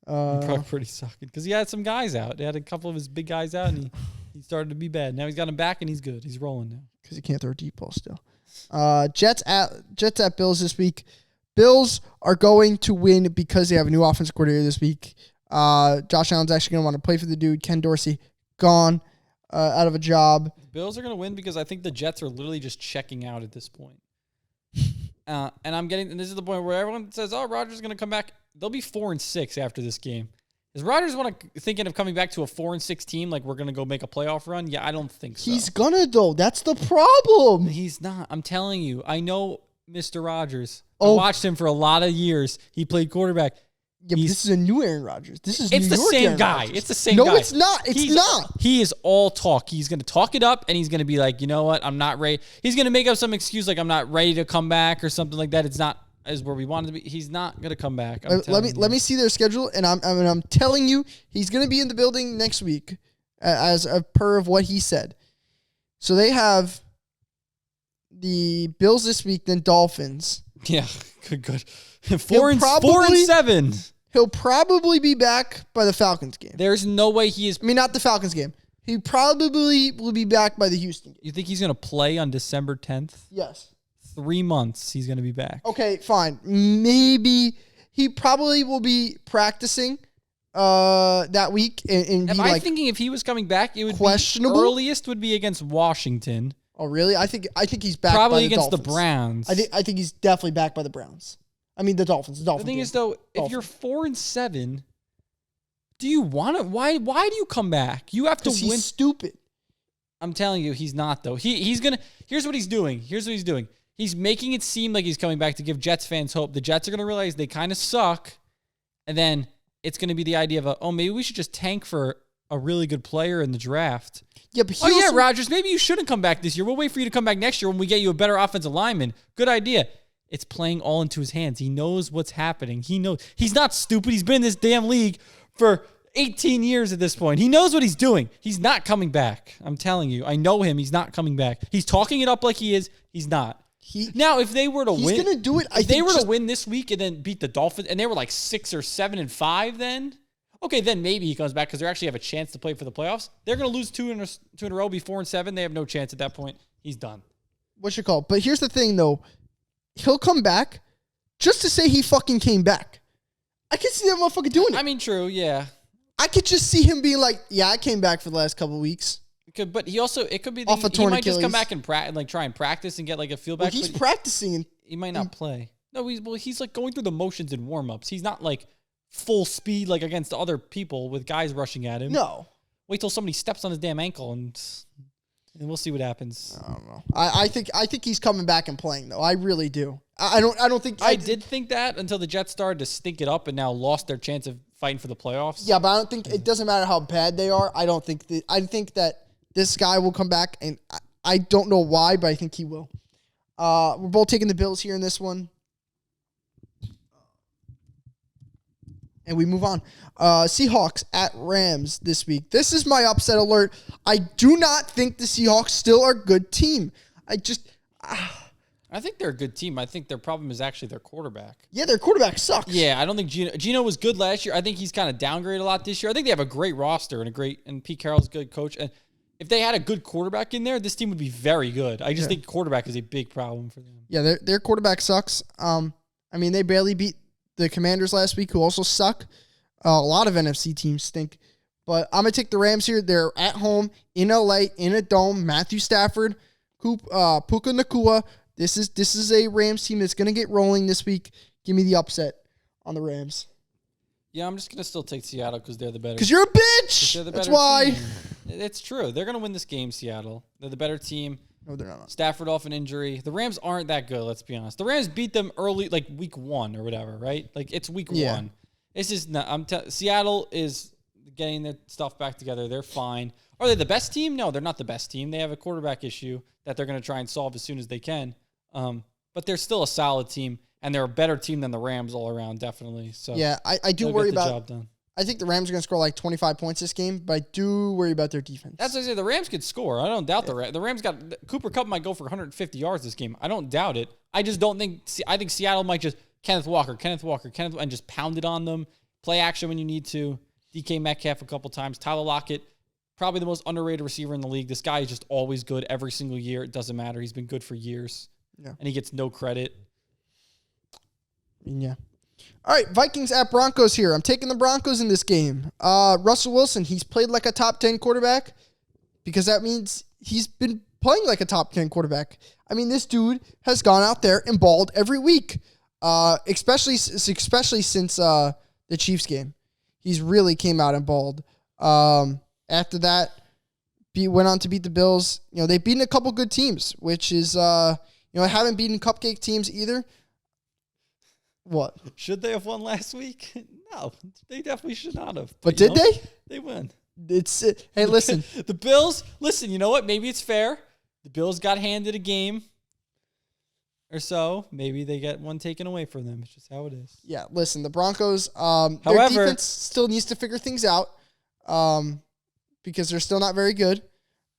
Brock Purdy sucking because he had some guys out. They had a couple of his big guys out, and he started to be bad. Now he's got him back, and he's good. He's rolling now. Because he can't throw a deep ball still. Jets at Bills this week. Bills are going to win because they have a new offensive coordinator this week. Josh Allen's actually going to want to play for the dude. Ken Dorsey gone, out of a job. Bills are going to win because I think the Jets are literally just checking out at this point. And this is the point where everyone says, "Oh, Rodgers is going to come back." They'll be 4-6 after this game. Is Rodgers thinking of coming back to a 4-6 team? Like we're going to go make a playoff run? Yeah, I don't think so. He's gonna though. That's the problem. He's not. I'm telling you. I know Mr. Rodgers. I watched him for a lot of years. He played quarterback. Yeah, but this is a new Aaron Rodgers. It's the same guy. It's the same guy. No, it's not. It's not. He is all talk. He's going to talk it up, and he's going to be like, you know what? I'm not ready. He's going to make up some excuse like I'm not ready to come back or something like that. It's not as where we wanted to be. He's not going to come back. Let me see their schedule, and I'm telling you, he's going to be in the building next week, as per of what he said. So they have the Bills this week, then Dolphins. Yeah, good. 4-7. He'll probably be back by the Falcons game. There's no way he is. I mean, not the Falcons game. He probably will be back by the Houston game. You think he's going to play on December 10th? Yes. 3 months he's going to be back. Okay, fine. Maybe he probably will be practicing that week. And Am I thinking if he was coming back, it would questionable? Be earliest would be against Washington. Oh, really? I think he's back probably by the against Dolphins. The Browns. I think he's definitely back by the Browns. I mean, the Dolphins. The thing is, though, if you're 4-7, do you want to? Why do you come back? You have to win. He's stupid. I'm telling you, he's not though. He's gonna. Here's what he's doing. He's making it seem like he's coming back to give Jets fans hope. The Jets are gonna realize they kind of suck, and then it's gonna be the idea of maybe we should just tank for a really good player in the draft. Yeah, but Rodgers, maybe you shouldn't come back this year. We'll wait for you to come back next year when we get you a better offensive lineman. Good idea. It's playing all into his hands. He knows what's happening. He knows. He's not stupid. He's been in this damn league for 18 years at this point. He knows what he's doing. He's not coming back. I'm telling you. I know him. He's not coming back. He's talking it up like he is. He's not. Now, if they were to win. He's going to do it. If they were to win this week and then beat the Dolphins, and they were like 6 or 7-5 then, okay, then maybe he comes back because they actually have a chance to play for the playoffs. They're going to lose two in a row, be 4-7. They have no chance at that point. He's done. What's your call? But here's the thing, though. He'll come back just to say he fucking came back. I could see that motherfucker doing it. I mean, true, yeah. I could just see him being like, yeah, I came back for the last couple of weeks. But he also, it could be off a he torn might Achilles. just come back and try and practice and get like a feel back. Well, he's practicing. And he might not play. No, he's like going through the motions in warm-ups. He's not like full speed like against other people with guys rushing at him. No. Wait till somebody steps on his damn ankle and we'll see what happens. I don't know. I think he's coming back and playing though. I really do. I don't think I did think that until the Jets started to stink it up and now lost their chance of fighting for the playoffs. Yeah, but I don't think it doesn't matter how bad they are. I think that this guy will come back, and I don't know why, but I think he will. We're both taking the Bills here in this one. And we move on. Seahawks at Rams this week. This is my upset alert. I do not think the Seahawks still are a good team. I think they're a good team. I think their problem is actually their quarterback. Yeah, their quarterback sucks. Yeah, I don't think Gino was good last year. I think he's kind of downgraded a lot this year. I think they have a great roster and Pete Carroll's a good coach. And if they had a good quarterback in there, this team would be very good. I just think quarterback is a big problem for them. Yeah, their quarterback sucks. I mean, they barely beat the Commanders last week, who also suck. A lot of NFC teams stink. But I'm going to take the Rams here. They're at home, in LA, in a dome. Matthew Stafford, Puka Nacua. This is a Rams team that's going to get rolling this week. Give me the upset on the Rams. Yeah, I'm just going to still take Seattle because they're the better team. Because you're a bitch! That's why. Team. It's true. They're going to win this game, Seattle. They're the better team. No, they're not. Stafford off an injury. The Rams aren't that good, let's be honest. The Rams beat them early, like week 1 or whatever, right? Like, it's week 1. It's just not. Seattle is getting their stuff back together. They're fine. Are they the best team? No, they're not the best team. They have a quarterback issue that they're going to try and solve as soon as they can. But they're still a solid team. and they're a better team than the Rams all around, definitely. So yeah, I do they'll worry get the about. job done. I think the Rams are going to score like 25 points this game, but I do worry about their defense. That's what I say. The Rams could score. I don't doubt the Rams. The Rams got Cooper Kupp might go for 150 yards this game. I don't doubt it. I just don't think. I think Seattle might just Kenneth Walker, and just pound it on them. Play action when you need to. DK Metcalf a couple times. Tyler Lockett, probably the most underrated receiver in the league. This guy is just always good every single year. It doesn't matter. He's been good for years. Yeah. And he gets no credit. Yeah. All right, Vikings at Broncos here. I'm taking the Broncos in this game. Russell Wilson, he's played like a top 10 quarterback because that means he's been playing like a top 10 quarterback. I mean, this dude has gone out there and balled every week, especially since the Chiefs game. He's really came out and balled. After that, went on to beat the Bills. You know, they've beaten a couple good teams, which is, haven't beaten cupcake teams either. What? Should they have won last week? No, they definitely should not have. But did they? They win. Hey, listen. The Bills, listen, you know what? Maybe it's fair. The Bills got handed a game or so. Maybe they get one taken away from them. It's just how it is. Yeah, listen, the Broncos, However, their defense still needs to figure things out because they're still not very good.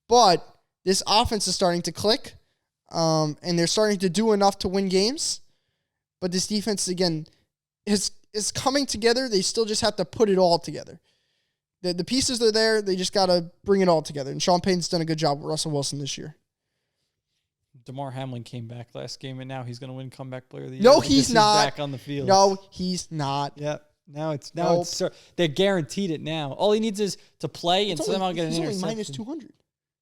But this offense is starting to click, and they're starting to do enough to win games. But this defense, again, is coming together. They still just have to put it all together. The pieces are there. They just got to bring it all together. And Sean Payton's done a good job with Russell Wilson this year. DeMar Hamlin came back last game, and now he's going to win Comeback Player of the Year. No, he's not. Back on the field. No, he's not. Yep. Now they're guaranteed it now. All he needs is to play and somehow get an interception. He's only minus 200.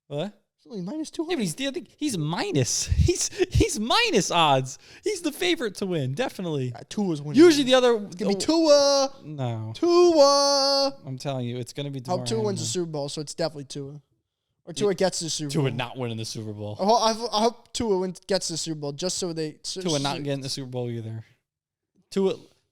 What? He's only minus 200. Yeah, but he's minus. He's minus odds. He's the favorite to win, definitely. Tua's winning. Usually the other... It's going to be Tua. No. Tua. I'm telling you, it's going to be DeMar Hamlin. Tua wins the Super Bowl, so it's definitely Tua. Or Tua gets the Super Bowl. Tua not winning the Super Bowl. I hope Tua gets the Super Bowl just so they... Tua not getting the Super Bowl either.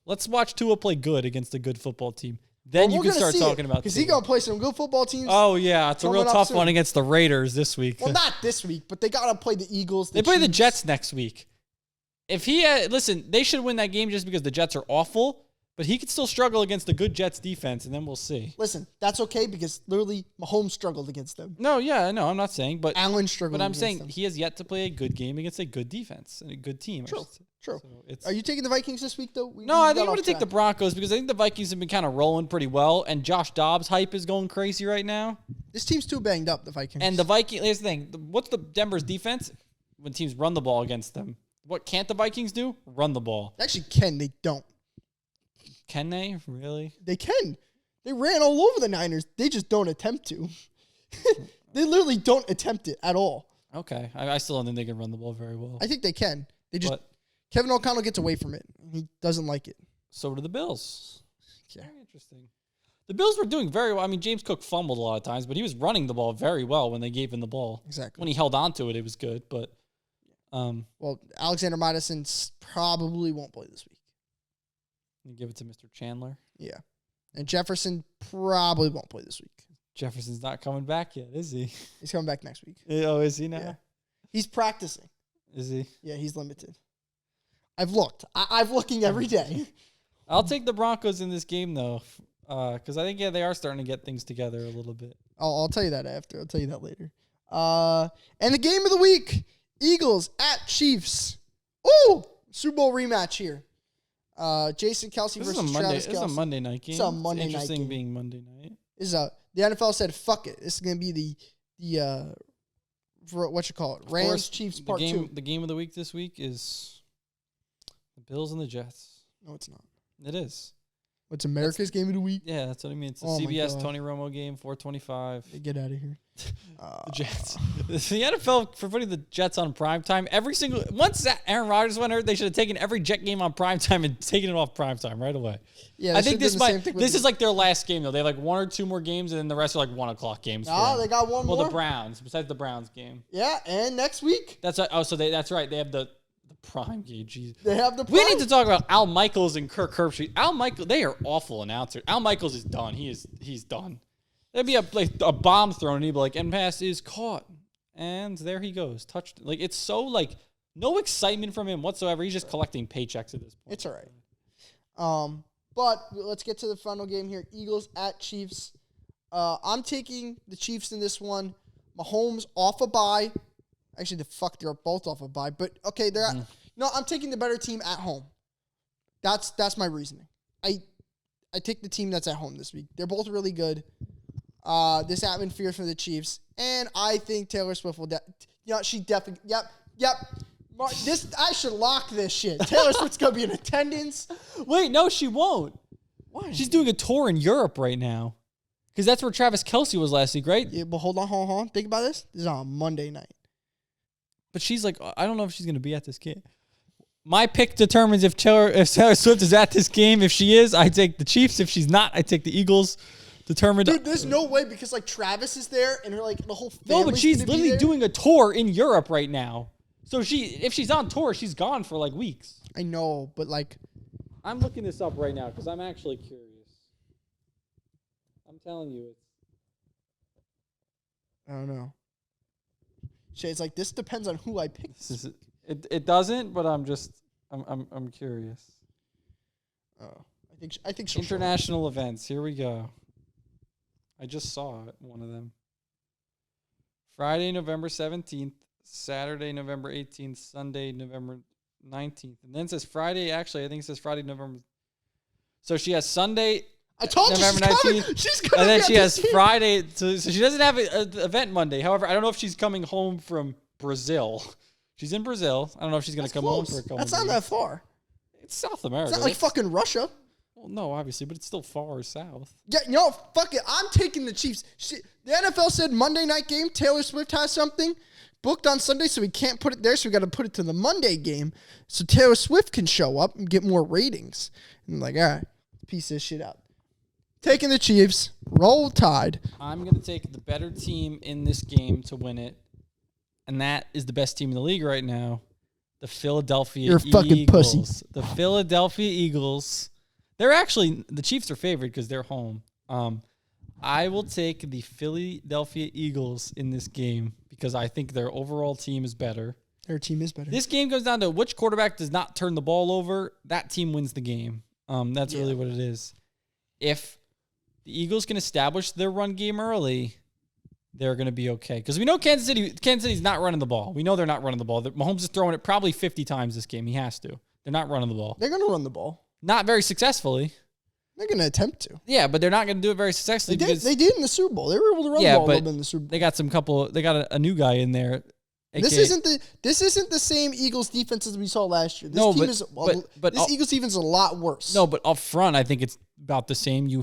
Let's watch Tua play good against a good football team. Then you can start talking about because he's going to play some good football teams. Oh, yeah. It's a real tough one against the Raiders this week. Well, not this week, but they got to play the Eagles. They play the Jets next week. If he listen, they should win that game just because the Jets are awful, but he could still struggle against the good Jets defense, and then we'll see. Listen, that's okay because literally Mahomes struggled against them. No, yeah, no, I'm not saying, but Allen struggled. But I'm saying he has yet to play a good game against a good defense and a good team. True. So are you taking the Vikings this week, though? I think I'm going to take the Broncos because I think the Vikings have been kind of rolling pretty well, and Josh Dobbs' hype is going crazy right now. This team's too banged up, the Vikings. And the Vikings, here's the thing. What's the Denver's defense when teams run the ball against them? What can't the Vikings do? Run the ball. They actually can. They don't. Can they? Really? They can. They ran all over the Niners. They just don't attempt to. They literally don't attempt it at all. Okay. I still don't think they can run the ball very well. I think they can. Kevin O'Connell gets away from it. He doesn't like it. So do the Bills. Yeah. Very interesting. The Bills were doing very well. I mean, James Cook fumbled a lot of times, but he was running the ball very well when they gave him the ball. Exactly. When he held on to it, it was good. But well, Alexander Madison probably won't play this week. You give it to Mr. Chandler. Yeah. And Jefferson probably won't play this week. Jefferson's not coming back yet, is he? He's coming back next week. Oh, is he now? Yeah. He's practicing. Is he? Yeah, he's limited. I've looked. I'm looking every day. I'll take the Broncos in this game, though, because I think, they are starting to get things together a little bit. I'll tell you that after. I'll tell you that later. And the game of the week, Eagles at Chiefs. Ooh! Super Bowl rematch here. Jason Kelce versus Travis Kelce. This is a Monday night game. It's a Monday night game. Interesting being Monday night. The NFL said, fuck it. This is going to be the what you call it? Rams, Chiefs, part 2. The game of the week this week is the Bills and the Jets. No, it's not. It is. What's America's game of the week? Yeah, that's what I mean. It's the CBS Tony Romo game, 4:25. Get out of here. The Jets. The NFL, for putting the Jets on primetime, once Aaron Rodgers went hurt, they should have taken every Jet game on primetime and taken it off primetime right away. Yeah, I think this is like their last game, though. They have like 1 or 2 more games, and then the rest are like 1 o'clock games. Oh, they got one more? Well, the Browns, besides the Browns game. Yeah, and next week. That's right. They have the prime game. Jeez. They have the prime. We need to talk about Al Michaels and Kirk Herbstreit. They are awful announcers. Al Michaels is done. He's done. There'd be a bomb thrown, and he'd be like, and pass is caught. And there he goes. Touched. Like, it's so, like, No excitement from him whatsoever. He's just collecting paychecks at this point. It's all right. But let's get to the final game here. Eagles at Chiefs. I'm taking the Chiefs in this one. Mahomes off a bye. Actually, they're both off a bye. But okay, I'm taking the better team at home. That's my reasoning. I take the team that's at home this week. They're both really good. This atmosphere for the Chiefs, and I think Taylor Swift will. She definitely. Yep. I should lock this shit. Taylor Swift's gonna be in attendance. Wait, no, she won't. Why? She's doing a tour in Europe right now, because that's where Travis Kelce was last week, right? Yeah, but hold on. Think about this. This is on Monday night. But she's like, I don't know if she's gonna be at this game. My pick determines if Taylor Swift is at this game. If she is, I take the Chiefs. If she's not, I take the Eagles. Determined. Dude, there's no way because Travis is there and the whole family. No, but she's literally doing a tour in Europe right now. So if she's on tour, she's gone for weeks. I know, but I'm looking this up right now because I'm actually curious. I'm telling you, I don't know. Shay's this depends on who I pick. It doesn't, but I'm curious. Oh, I think she'll international events. Here we go. I just saw it, one of them. Friday, November 17th, Saturday, November 18th, Sunday, November 19th. And then it says Friday, actually, I think it says Friday, November. So she has Sunday, I told November you 19th. She's coming. And then she has Friday. So she doesn't have an event Monday. However, I don't know if she's coming home from Brazil. She's in Brazil. I don't know if she's going to come home for a couple That's not that far. It's South America. It's not like fucking Russia. Well, no, obviously, but it's still far south. Yeah, fuck it. I'm taking the Chiefs. The NFL said Monday night game, Taylor Swift has something booked on Sunday, so we can't put it there, so we got to put it to the Monday game so Taylor Swift can show up and get more ratings. And all right, piece this shit out. Taking the Chiefs, roll Tide. I'm going to take the better team in this game to win it, and that is the best team in the league right now, the Philadelphia Eagles. You're a fucking pussy. The Philadelphia Eagles. They're actually, the Chiefs are favored because they're home. I will take the Philadelphia Eagles in this game because I think their overall team is better. Their team is better. This game goes down to which quarterback does not turn the ball over. That team wins the game. That's really what it is. If the Eagles can establish their run game early, they're going to be okay. Because we know Kansas City's not running the ball. We know they're not running the ball. Mahomes is throwing it probably 50 times this game. He has to. They're not running the ball. They're going to run the ball. Not very successfully. They're going to attempt to. Yeah, but they're not going to do it very successfully. They did in the Super Bowl. They were able to run the ball a little bit in the Super Bowl. They got a new guy in there. This isn't the same Eagles defense as we saw last year. This Eagles defense is a lot worse. No, but up front, I think it's about the same. You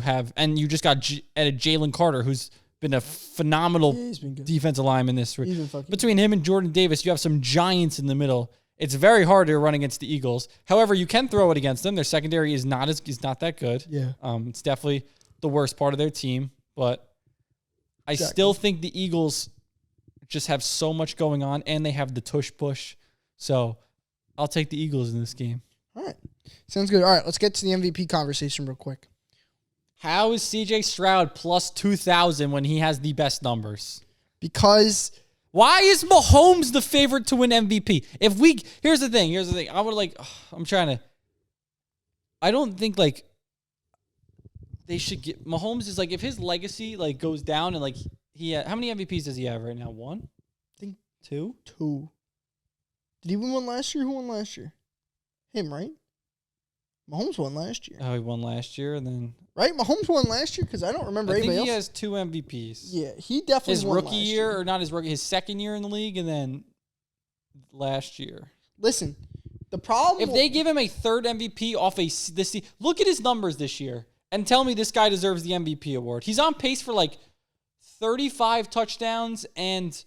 just got added Jalen Carter, who's been a phenomenal defensive lineman this year. Between him and Jordan Davis, you have some giants in the middle. It's very hard to run against the Eagles. However, you can throw it against them. Their secondary is not that good. Yeah. It's definitely the worst part of their team. But I still think the Eagles just have so much going on, and they have the tush push. So I'll take the Eagles in this game. All right. Sounds good. All right, let's get to the MVP conversation real quick. How is C.J. Stroud plus 2,000 when he has the best numbers? Because... Why is Mahomes the favorite to win MVP? Here's the thing. I don't think they should get Mahomes is if his legacy goes down and how many MVPs does he have right now? One? I think two. Did he win one last year? Who won last year? Him, right? Mahomes won last year. Oh, he won last year and then right? Mahomes won last year because I don't remember anybody else. I think he has 2 MVPs. Yeah, he definitely won last year. Or not his rookie, his second year in the league, and then last year. Listen, the problem... If they give him a third MVP off this, look at his numbers this year and tell me this guy deserves the MVP award. He's on pace for 35 touchdowns and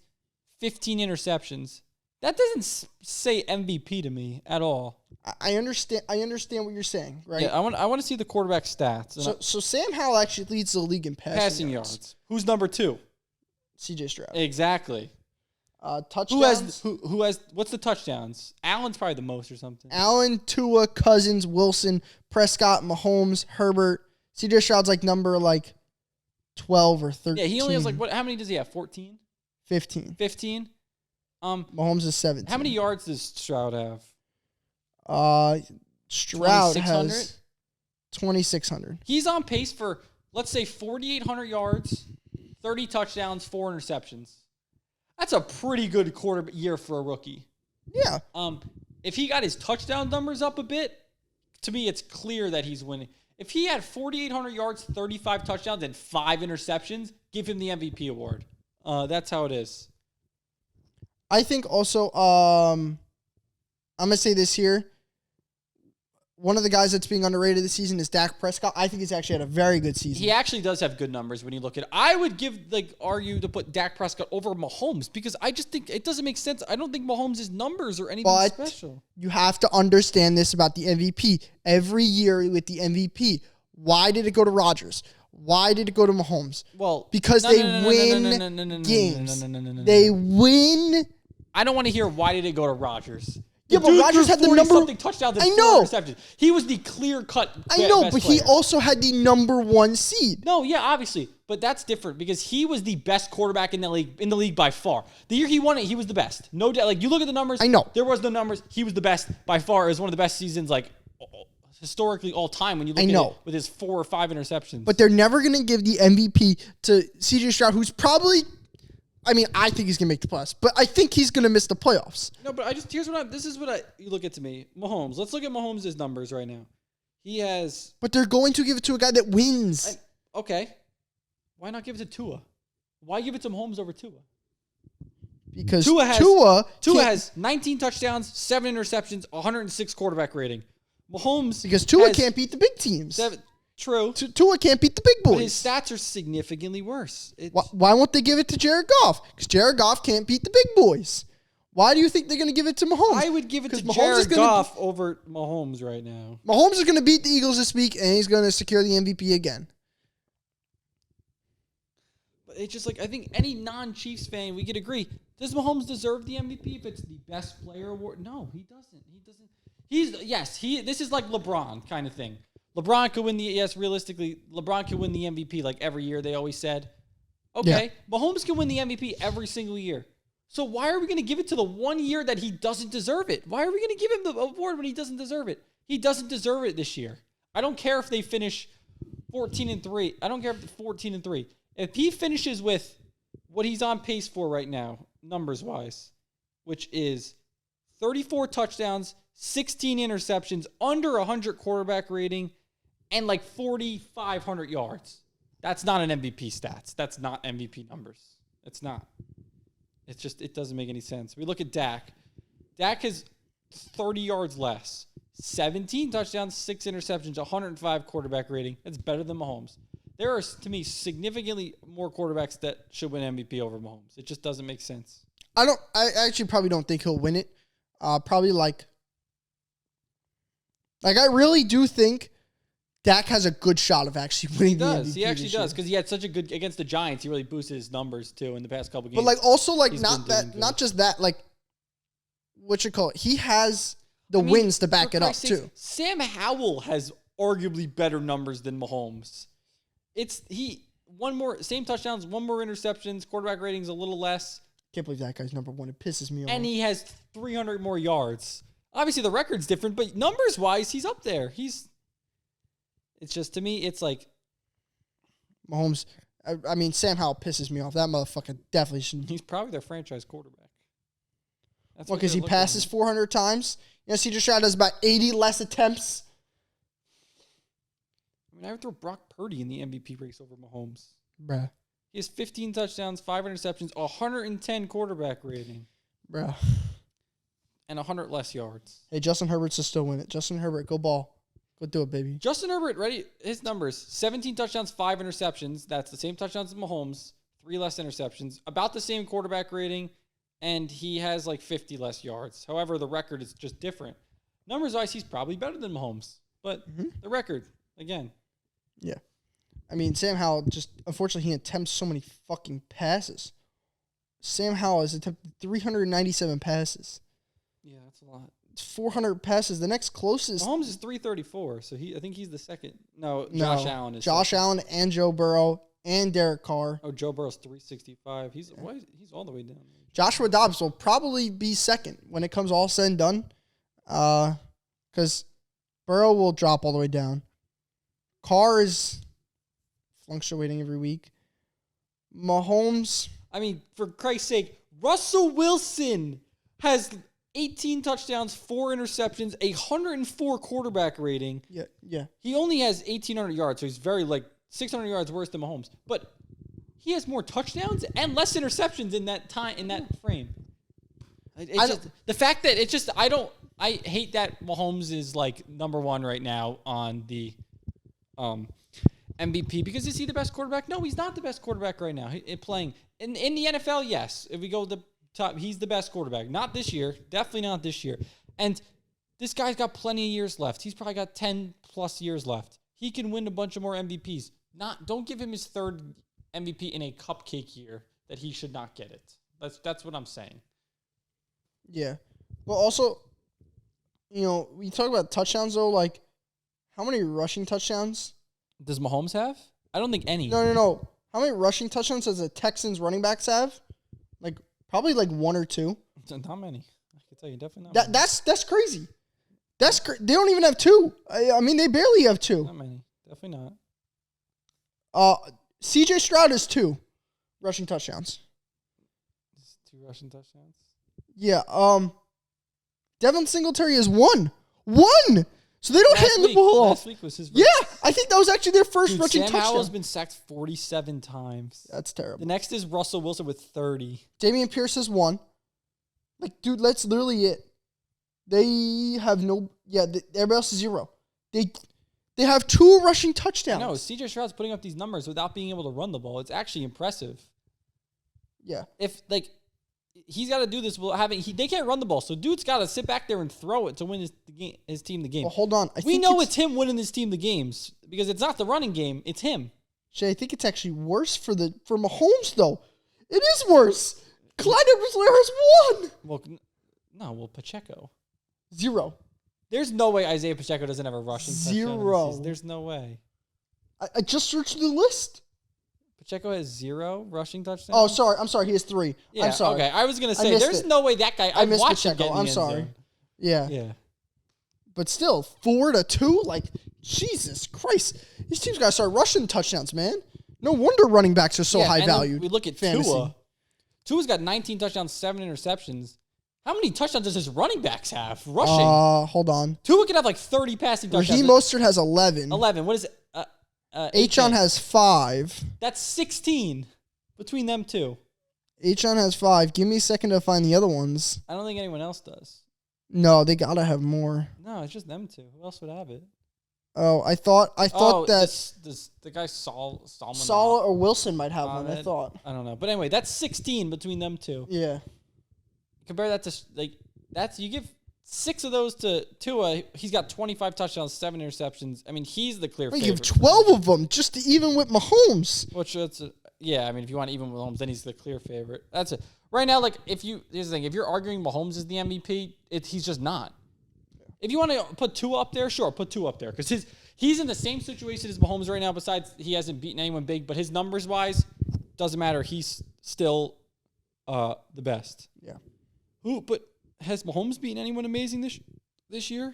15 interceptions. That doesn't say MVP to me at all. I understand what you're saying, right? Yeah, I want to see the quarterback stats. So Sam Howell actually leads the league in passing yards. Who's number 2? C.J. Stroud. Exactly. Touchdowns. Who has what's the touchdowns? Allen's probably the most or something. Allen, Tua, Cousins, Wilson, Prescott, Mahomes, Herbert. C.J. Stroud's number 12 or 13. Yeah, he only has how many does he have? 14? 15. 15? Mahomes is 17. How many yards does Stroud have? Stroud has 2,600. He's on pace for, let's say, 4,800 yards, 30 touchdowns, 4 interceptions. That's a pretty good quarter year for a rookie. Yeah. If he got his touchdown numbers up a bit, to me, it's clear that he's winning. If he had 4,800 yards, 35 touchdowns, and 5 interceptions, give him the MVP award. That's how it is. I think also, I'm going to say this here. One of the guys that's being underrated this season is Dak Prescott. I think he's actually had a very good season. He actually does have good numbers when you look at it. I would argue to put Dak Prescott over Mahomes because I just think it doesn't make sense. I don't think Mahomes' numbers are anything special. You have to understand this about the MVP. Every year with the MVP, why did it go to Rodgers? Why did it go to Mahomes? Well, because they win games. They win. I don't want to hear why did it go to Rodgers. Yeah, but Rodgers had the number something touchdowns and 4 interceptions. He was the clear-cut I know, but player. he also had the number 1 seed. No, yeah, obviously, but that's different because he was the best quarterback in the league by far. The year he won it, he was the best. No doubt. Like you look at the numbers. I know there was no numbers. He was the best by far. It was one of the best seasons, like historically all time. When you look at it with his 4 or 5 interceptions. But they're never going to give the MVP to C.J. Stroud, who's probably. I mean, I think he's going to make the playoffs, but I think he's going to miss the playoffs. No, but you look at to me. Mahomes. Let's look at Mahomes' numbers right now. He has. But they're going to give it to a guy that wins. Okay. Why not give it to Tua? Why give it to Mahomes over Tua? Because Tua has 19 touchdowns, 7 interceptions, 106 quarterback rating. Mahomes. Because Tua can't beat the big teams. True. Tua can't beat the big boys. But his stats are significantly worse. Why won't they give it to Jared Goff? Because Jared Goff can't beat the big boys. Why do you think they're going to give it to Mahomes? I would give it to Jared Goff over Mahomes right now. Mahomes is going to beat the Eagles this week, and he's going to secure the MVP again. But it's just like, I think any non-Chiefs fan, we could agree. Does Mahomes deserve the MVP if it's the best player award? No, he doesn't. This is like LeBron kind of thing. LeBron could win realistically, LeBron could win the MVP like every year, they always said. Okay, yeah. Mahomes can win the MVP every single year. So why are we going to give it to the one year that he doesn't deserve it? Why are we going to give him the award when he doesn't deserve it? He doesn't deserve it this year. I don't care if they finish 14-3. I don't care if they're 14-3. If he finishes with what he's on pace for right now, numbers-wise, which is 34 touchdowns, 16 interceptions, under 100 quarterback rating, and like 4,500 yards. That's not an MVP stats. That's not MVP numbers. It's not. It's just, it doesn't make any sense. We look at Dak. Dak has 30 yards less, 17 touchdowns, 6 interceptions, 105 quarterback rating. That's better than Mahomes. There are, to me, significantly more quarterbacks that should win MVP over Mahomes. It just doesn't make sense. I actually probably don't think he'll win it. Probably like I really do think Dak has a good shot of actually winning the MVP. He actually does because he had such a good against the Giants. He really boosted his numbers too in the past couple games. But like also like not just that, like what you call it. He has the wins to back it up too. Sam Howell has arguably better numbers than Mahomes. Same touchdowns, 1 more interceptions, quarterback ratings a little less. Can't believe that guy's number 1. It pisses me off. And he has 300 more yards. Obviously, the record's different, but numbers-wise, he's up there. It's just, to me, it's like... Mahomes, I mean, Sam Howell pisses me off. That motherfucker definitely shouldn't... He's probably their franchise quarterback. That's because he passes 400 times? You know, C.J. Stroud does about 80 less attempts. I mean, I would throw Brock Purdy in the MVP race over Mahomes. Bruh. He has 15 touchdowns, 5 interceptions, 110 quarterback rating. Bruh. And 100 less yards. Hey, Justin Herbert's to still win it. Justin Herbert, go ball. Go do it, baby. Justin Herbert, ready? His numbers, 17 touchdowns, 5 interceptions. That's the same touchdowns as Mahomes. 3 less interceptions. About the same quarterback rating. And he has like 50 less yards. However, the record is just different. Numbers-wise, he's probably better than Mahomes. But the record, again. Yeah. I mean, Sam Howell just, unfortunately, he attempts so many fucking passes. Sam Howell has attempted 397 passes. Yeah, that's a lot. It's 400 passes. The next closest... Mahomes is 334, so I think he's the second. No, Josh Allen is Josh second. Allen and Joe Burrow and Derek Carr. Oh, Joe Burrow's 365. He's all the way down. Joshua Dobbs will probably be second when it comes all said and done, because Burrow will drop all the way down. Carr is fluctuating every week. Mahomes. I mean, for Christ's sake, Russell Wilson has 18 touchdowns, 4 interceptions, 104 quarterback rating. Yeah. He only has 1,800 yards, so he's very 600 yards worse than Mahomes. But he has more touchdowns and less interceptions in that frame. The fact that I hate that Mahomes is number one right now on the MVP, because is he the best quarterback? No, he's not the best quarterback right now. Playing in the NFL, yes. If we go to the top, he's the best quarterback. Not this year. Definitely not this year. And this guy's got plenty of years left. He's probably got 10 plus years left. He can win a bunch of more MVPs. Don't give him his third MVP in a cupcake year that he should not get it. That's what I'm saying. Yeah. But also, we talk about touchdowns though, how many rushing touchdowns does Mahomes have? I don't think any. No. How many rushing touchdowns does the Texans running backs have? Probably 1 or 2. Not many. I can tell you, definitely not. That's crazy. They don't even have 2. I mean, they barely have 2. Not many. Definitely not. CJ Stroud has 2 rushing touchdowns. 2 rushing touchdowns? Yeah. Devin Singletary has 1. 1! So they don't hand the ball off. Last week was his Yeah, I think that was actually their first rushing Sam touchdown. Howell's been sacked 47 times. That's terrible. The next is Russell Wilson with 30. Dameon Pierce has 1. Dude, that's literally it. They have no... Yeah, everybody else is 0. They have 2 rushing touchdowns. I know. CJ Stroud's putting up these numbers without being able to run the ball. It's actually impressive. Yeah. If, he's got to do this they can't run the ball, so dude's got to sit back there and throw it to win his team the game. Well, hold on. We know it's him winning his team the games because it's not the running game, it's him. Shay, I think it's actually worse for Mahomes though. It is worse. Clyde Edwards-Helaire has 1. Well, Pacheco 0. There's no way Isaiah Pacheco doesn't have a rushing touchdown. 0. There's no way. I just searched the list. Pacheco has 0 rushing touchdowns. Oh, sorry. I'm sorry. He has 3. Yeah, I'm sorry. Okay, I was gonna say there's no way that guy. I missed watched Pacheco. I'm sorry. Yeah. Yeah. But still, 4-2. Jesus Christ, these teams gotta start rushing touchdowns, man. No wonder running backs are so high valued. We look at fantasy. Tua. Tua's got 19 touchdowns, 7 interceptions. How many touchdowns does his running backs have rushing? Hold on. Tua could have 30 passing touchdowns. Raheem Mostert has 11. 11. What is it? Achon has 5. That's 16 between them two. Achon has 5. Give me a second to find the other ones. I don't think anyone else does. No, they gotta have more. No, it's just them two. Who else would have it? Oh, I thought that the guy Solomon or Wilson might have one. I thought. I don't know, but anyway, that's 16 between them two. Yeah. Compare that to you give 6 of those to Tua. He's got 25 touchdowns, 7 interceptions. I mean, he's the clear favorite. You give 12 of them just to even with Mahomes. Which yeah. I mean, if you want to even with Mahomes, then he's the clear favorite. That's it. Right now, here's the thing: if you're arguing Mahomes is the MVP, he's just not. If you want to put Tua up there, sure, put Tua up there because he's in the same situation as Mahomes right now. Besides, he hasn't beaten anyone big, but his numbers wise, doesn't matter. He's still the best. Yeah. But has Mahomes beaten anyone amazing this year?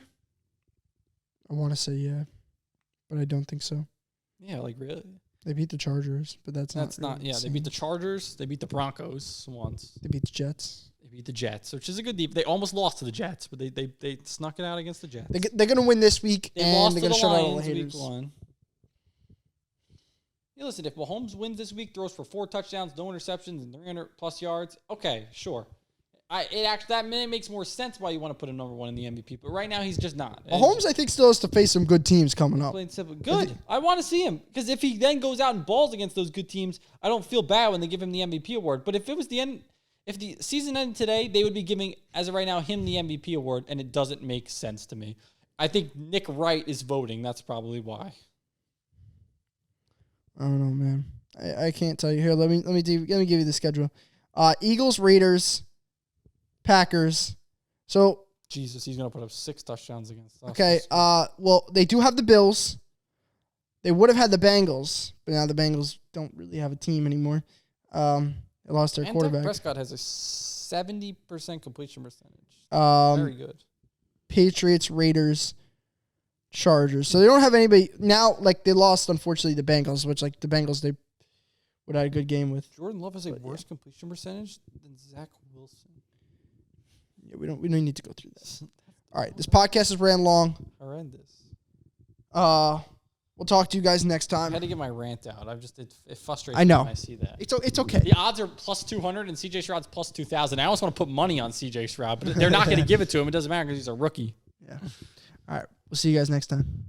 I want to say yeah, but I don't think so. Yeah, really. They beat the Chargers, but that's not. Yeah, they beat the Chargers. They beat the Broncos once. They beat the Jets. They beat the Jets, which is a good deep. They almost lost to the Jets, but they snuck it out against the Jets. They're going to win this week, they and lost they're going to shut out Lions all the haters. week 1. Hey, listen, if Mahomes wins this week, throws for 4 touchdowns, no interceptions, and 300+ yards, okay, sure. That makes more sense why you want to put him number 1 in the MVP. But right now, he's just not. Mahomes, I think, still has to face some good teams coming up. Plain simple. Good. I want to see him because if he then goes out and balls against those good teams, I don't feel bad when they give him the MVP award. But if it was if the season ended today, they would be giving, as of right now, him the MVP award, and it doesn't make sense to me. I think Nick Wright is voting. That's probably why. I don't know, man. I can't tell you. Here, let me give you the schedule. Eagles, Raiders, Packers. So Jesus, he's gonna put up 6 touchdowns against us. Okay. Well, they do have the Bills. They would have had the Bengals, but now the Bengals don't really have a team anymore. They lost their quarterback. Dak Prescott has a 70% completion percentage. Very good. Patriots, Raiders, Chargers. So they don't have anybody now. Like they lost, unfortunately, the Bengals, which like the Bengals they would have had a good game with. Jordan Love has a worse completion percentage than Zach Wilson. Yeah, we don't need to go through that. All right, this podcast has ran long. Horrendous. We'll talk to you guys next I time. had to get my rant out. It frustrates I me know. when I see that. It's okay. The odds are plus 200 and CJ Stroud's plus 2,000. I almost want to put money on CJ Stroud, but they're not going to give it to him. It doesn't matter because he's a rookie. Yeah. All right. We'll see you guys next time.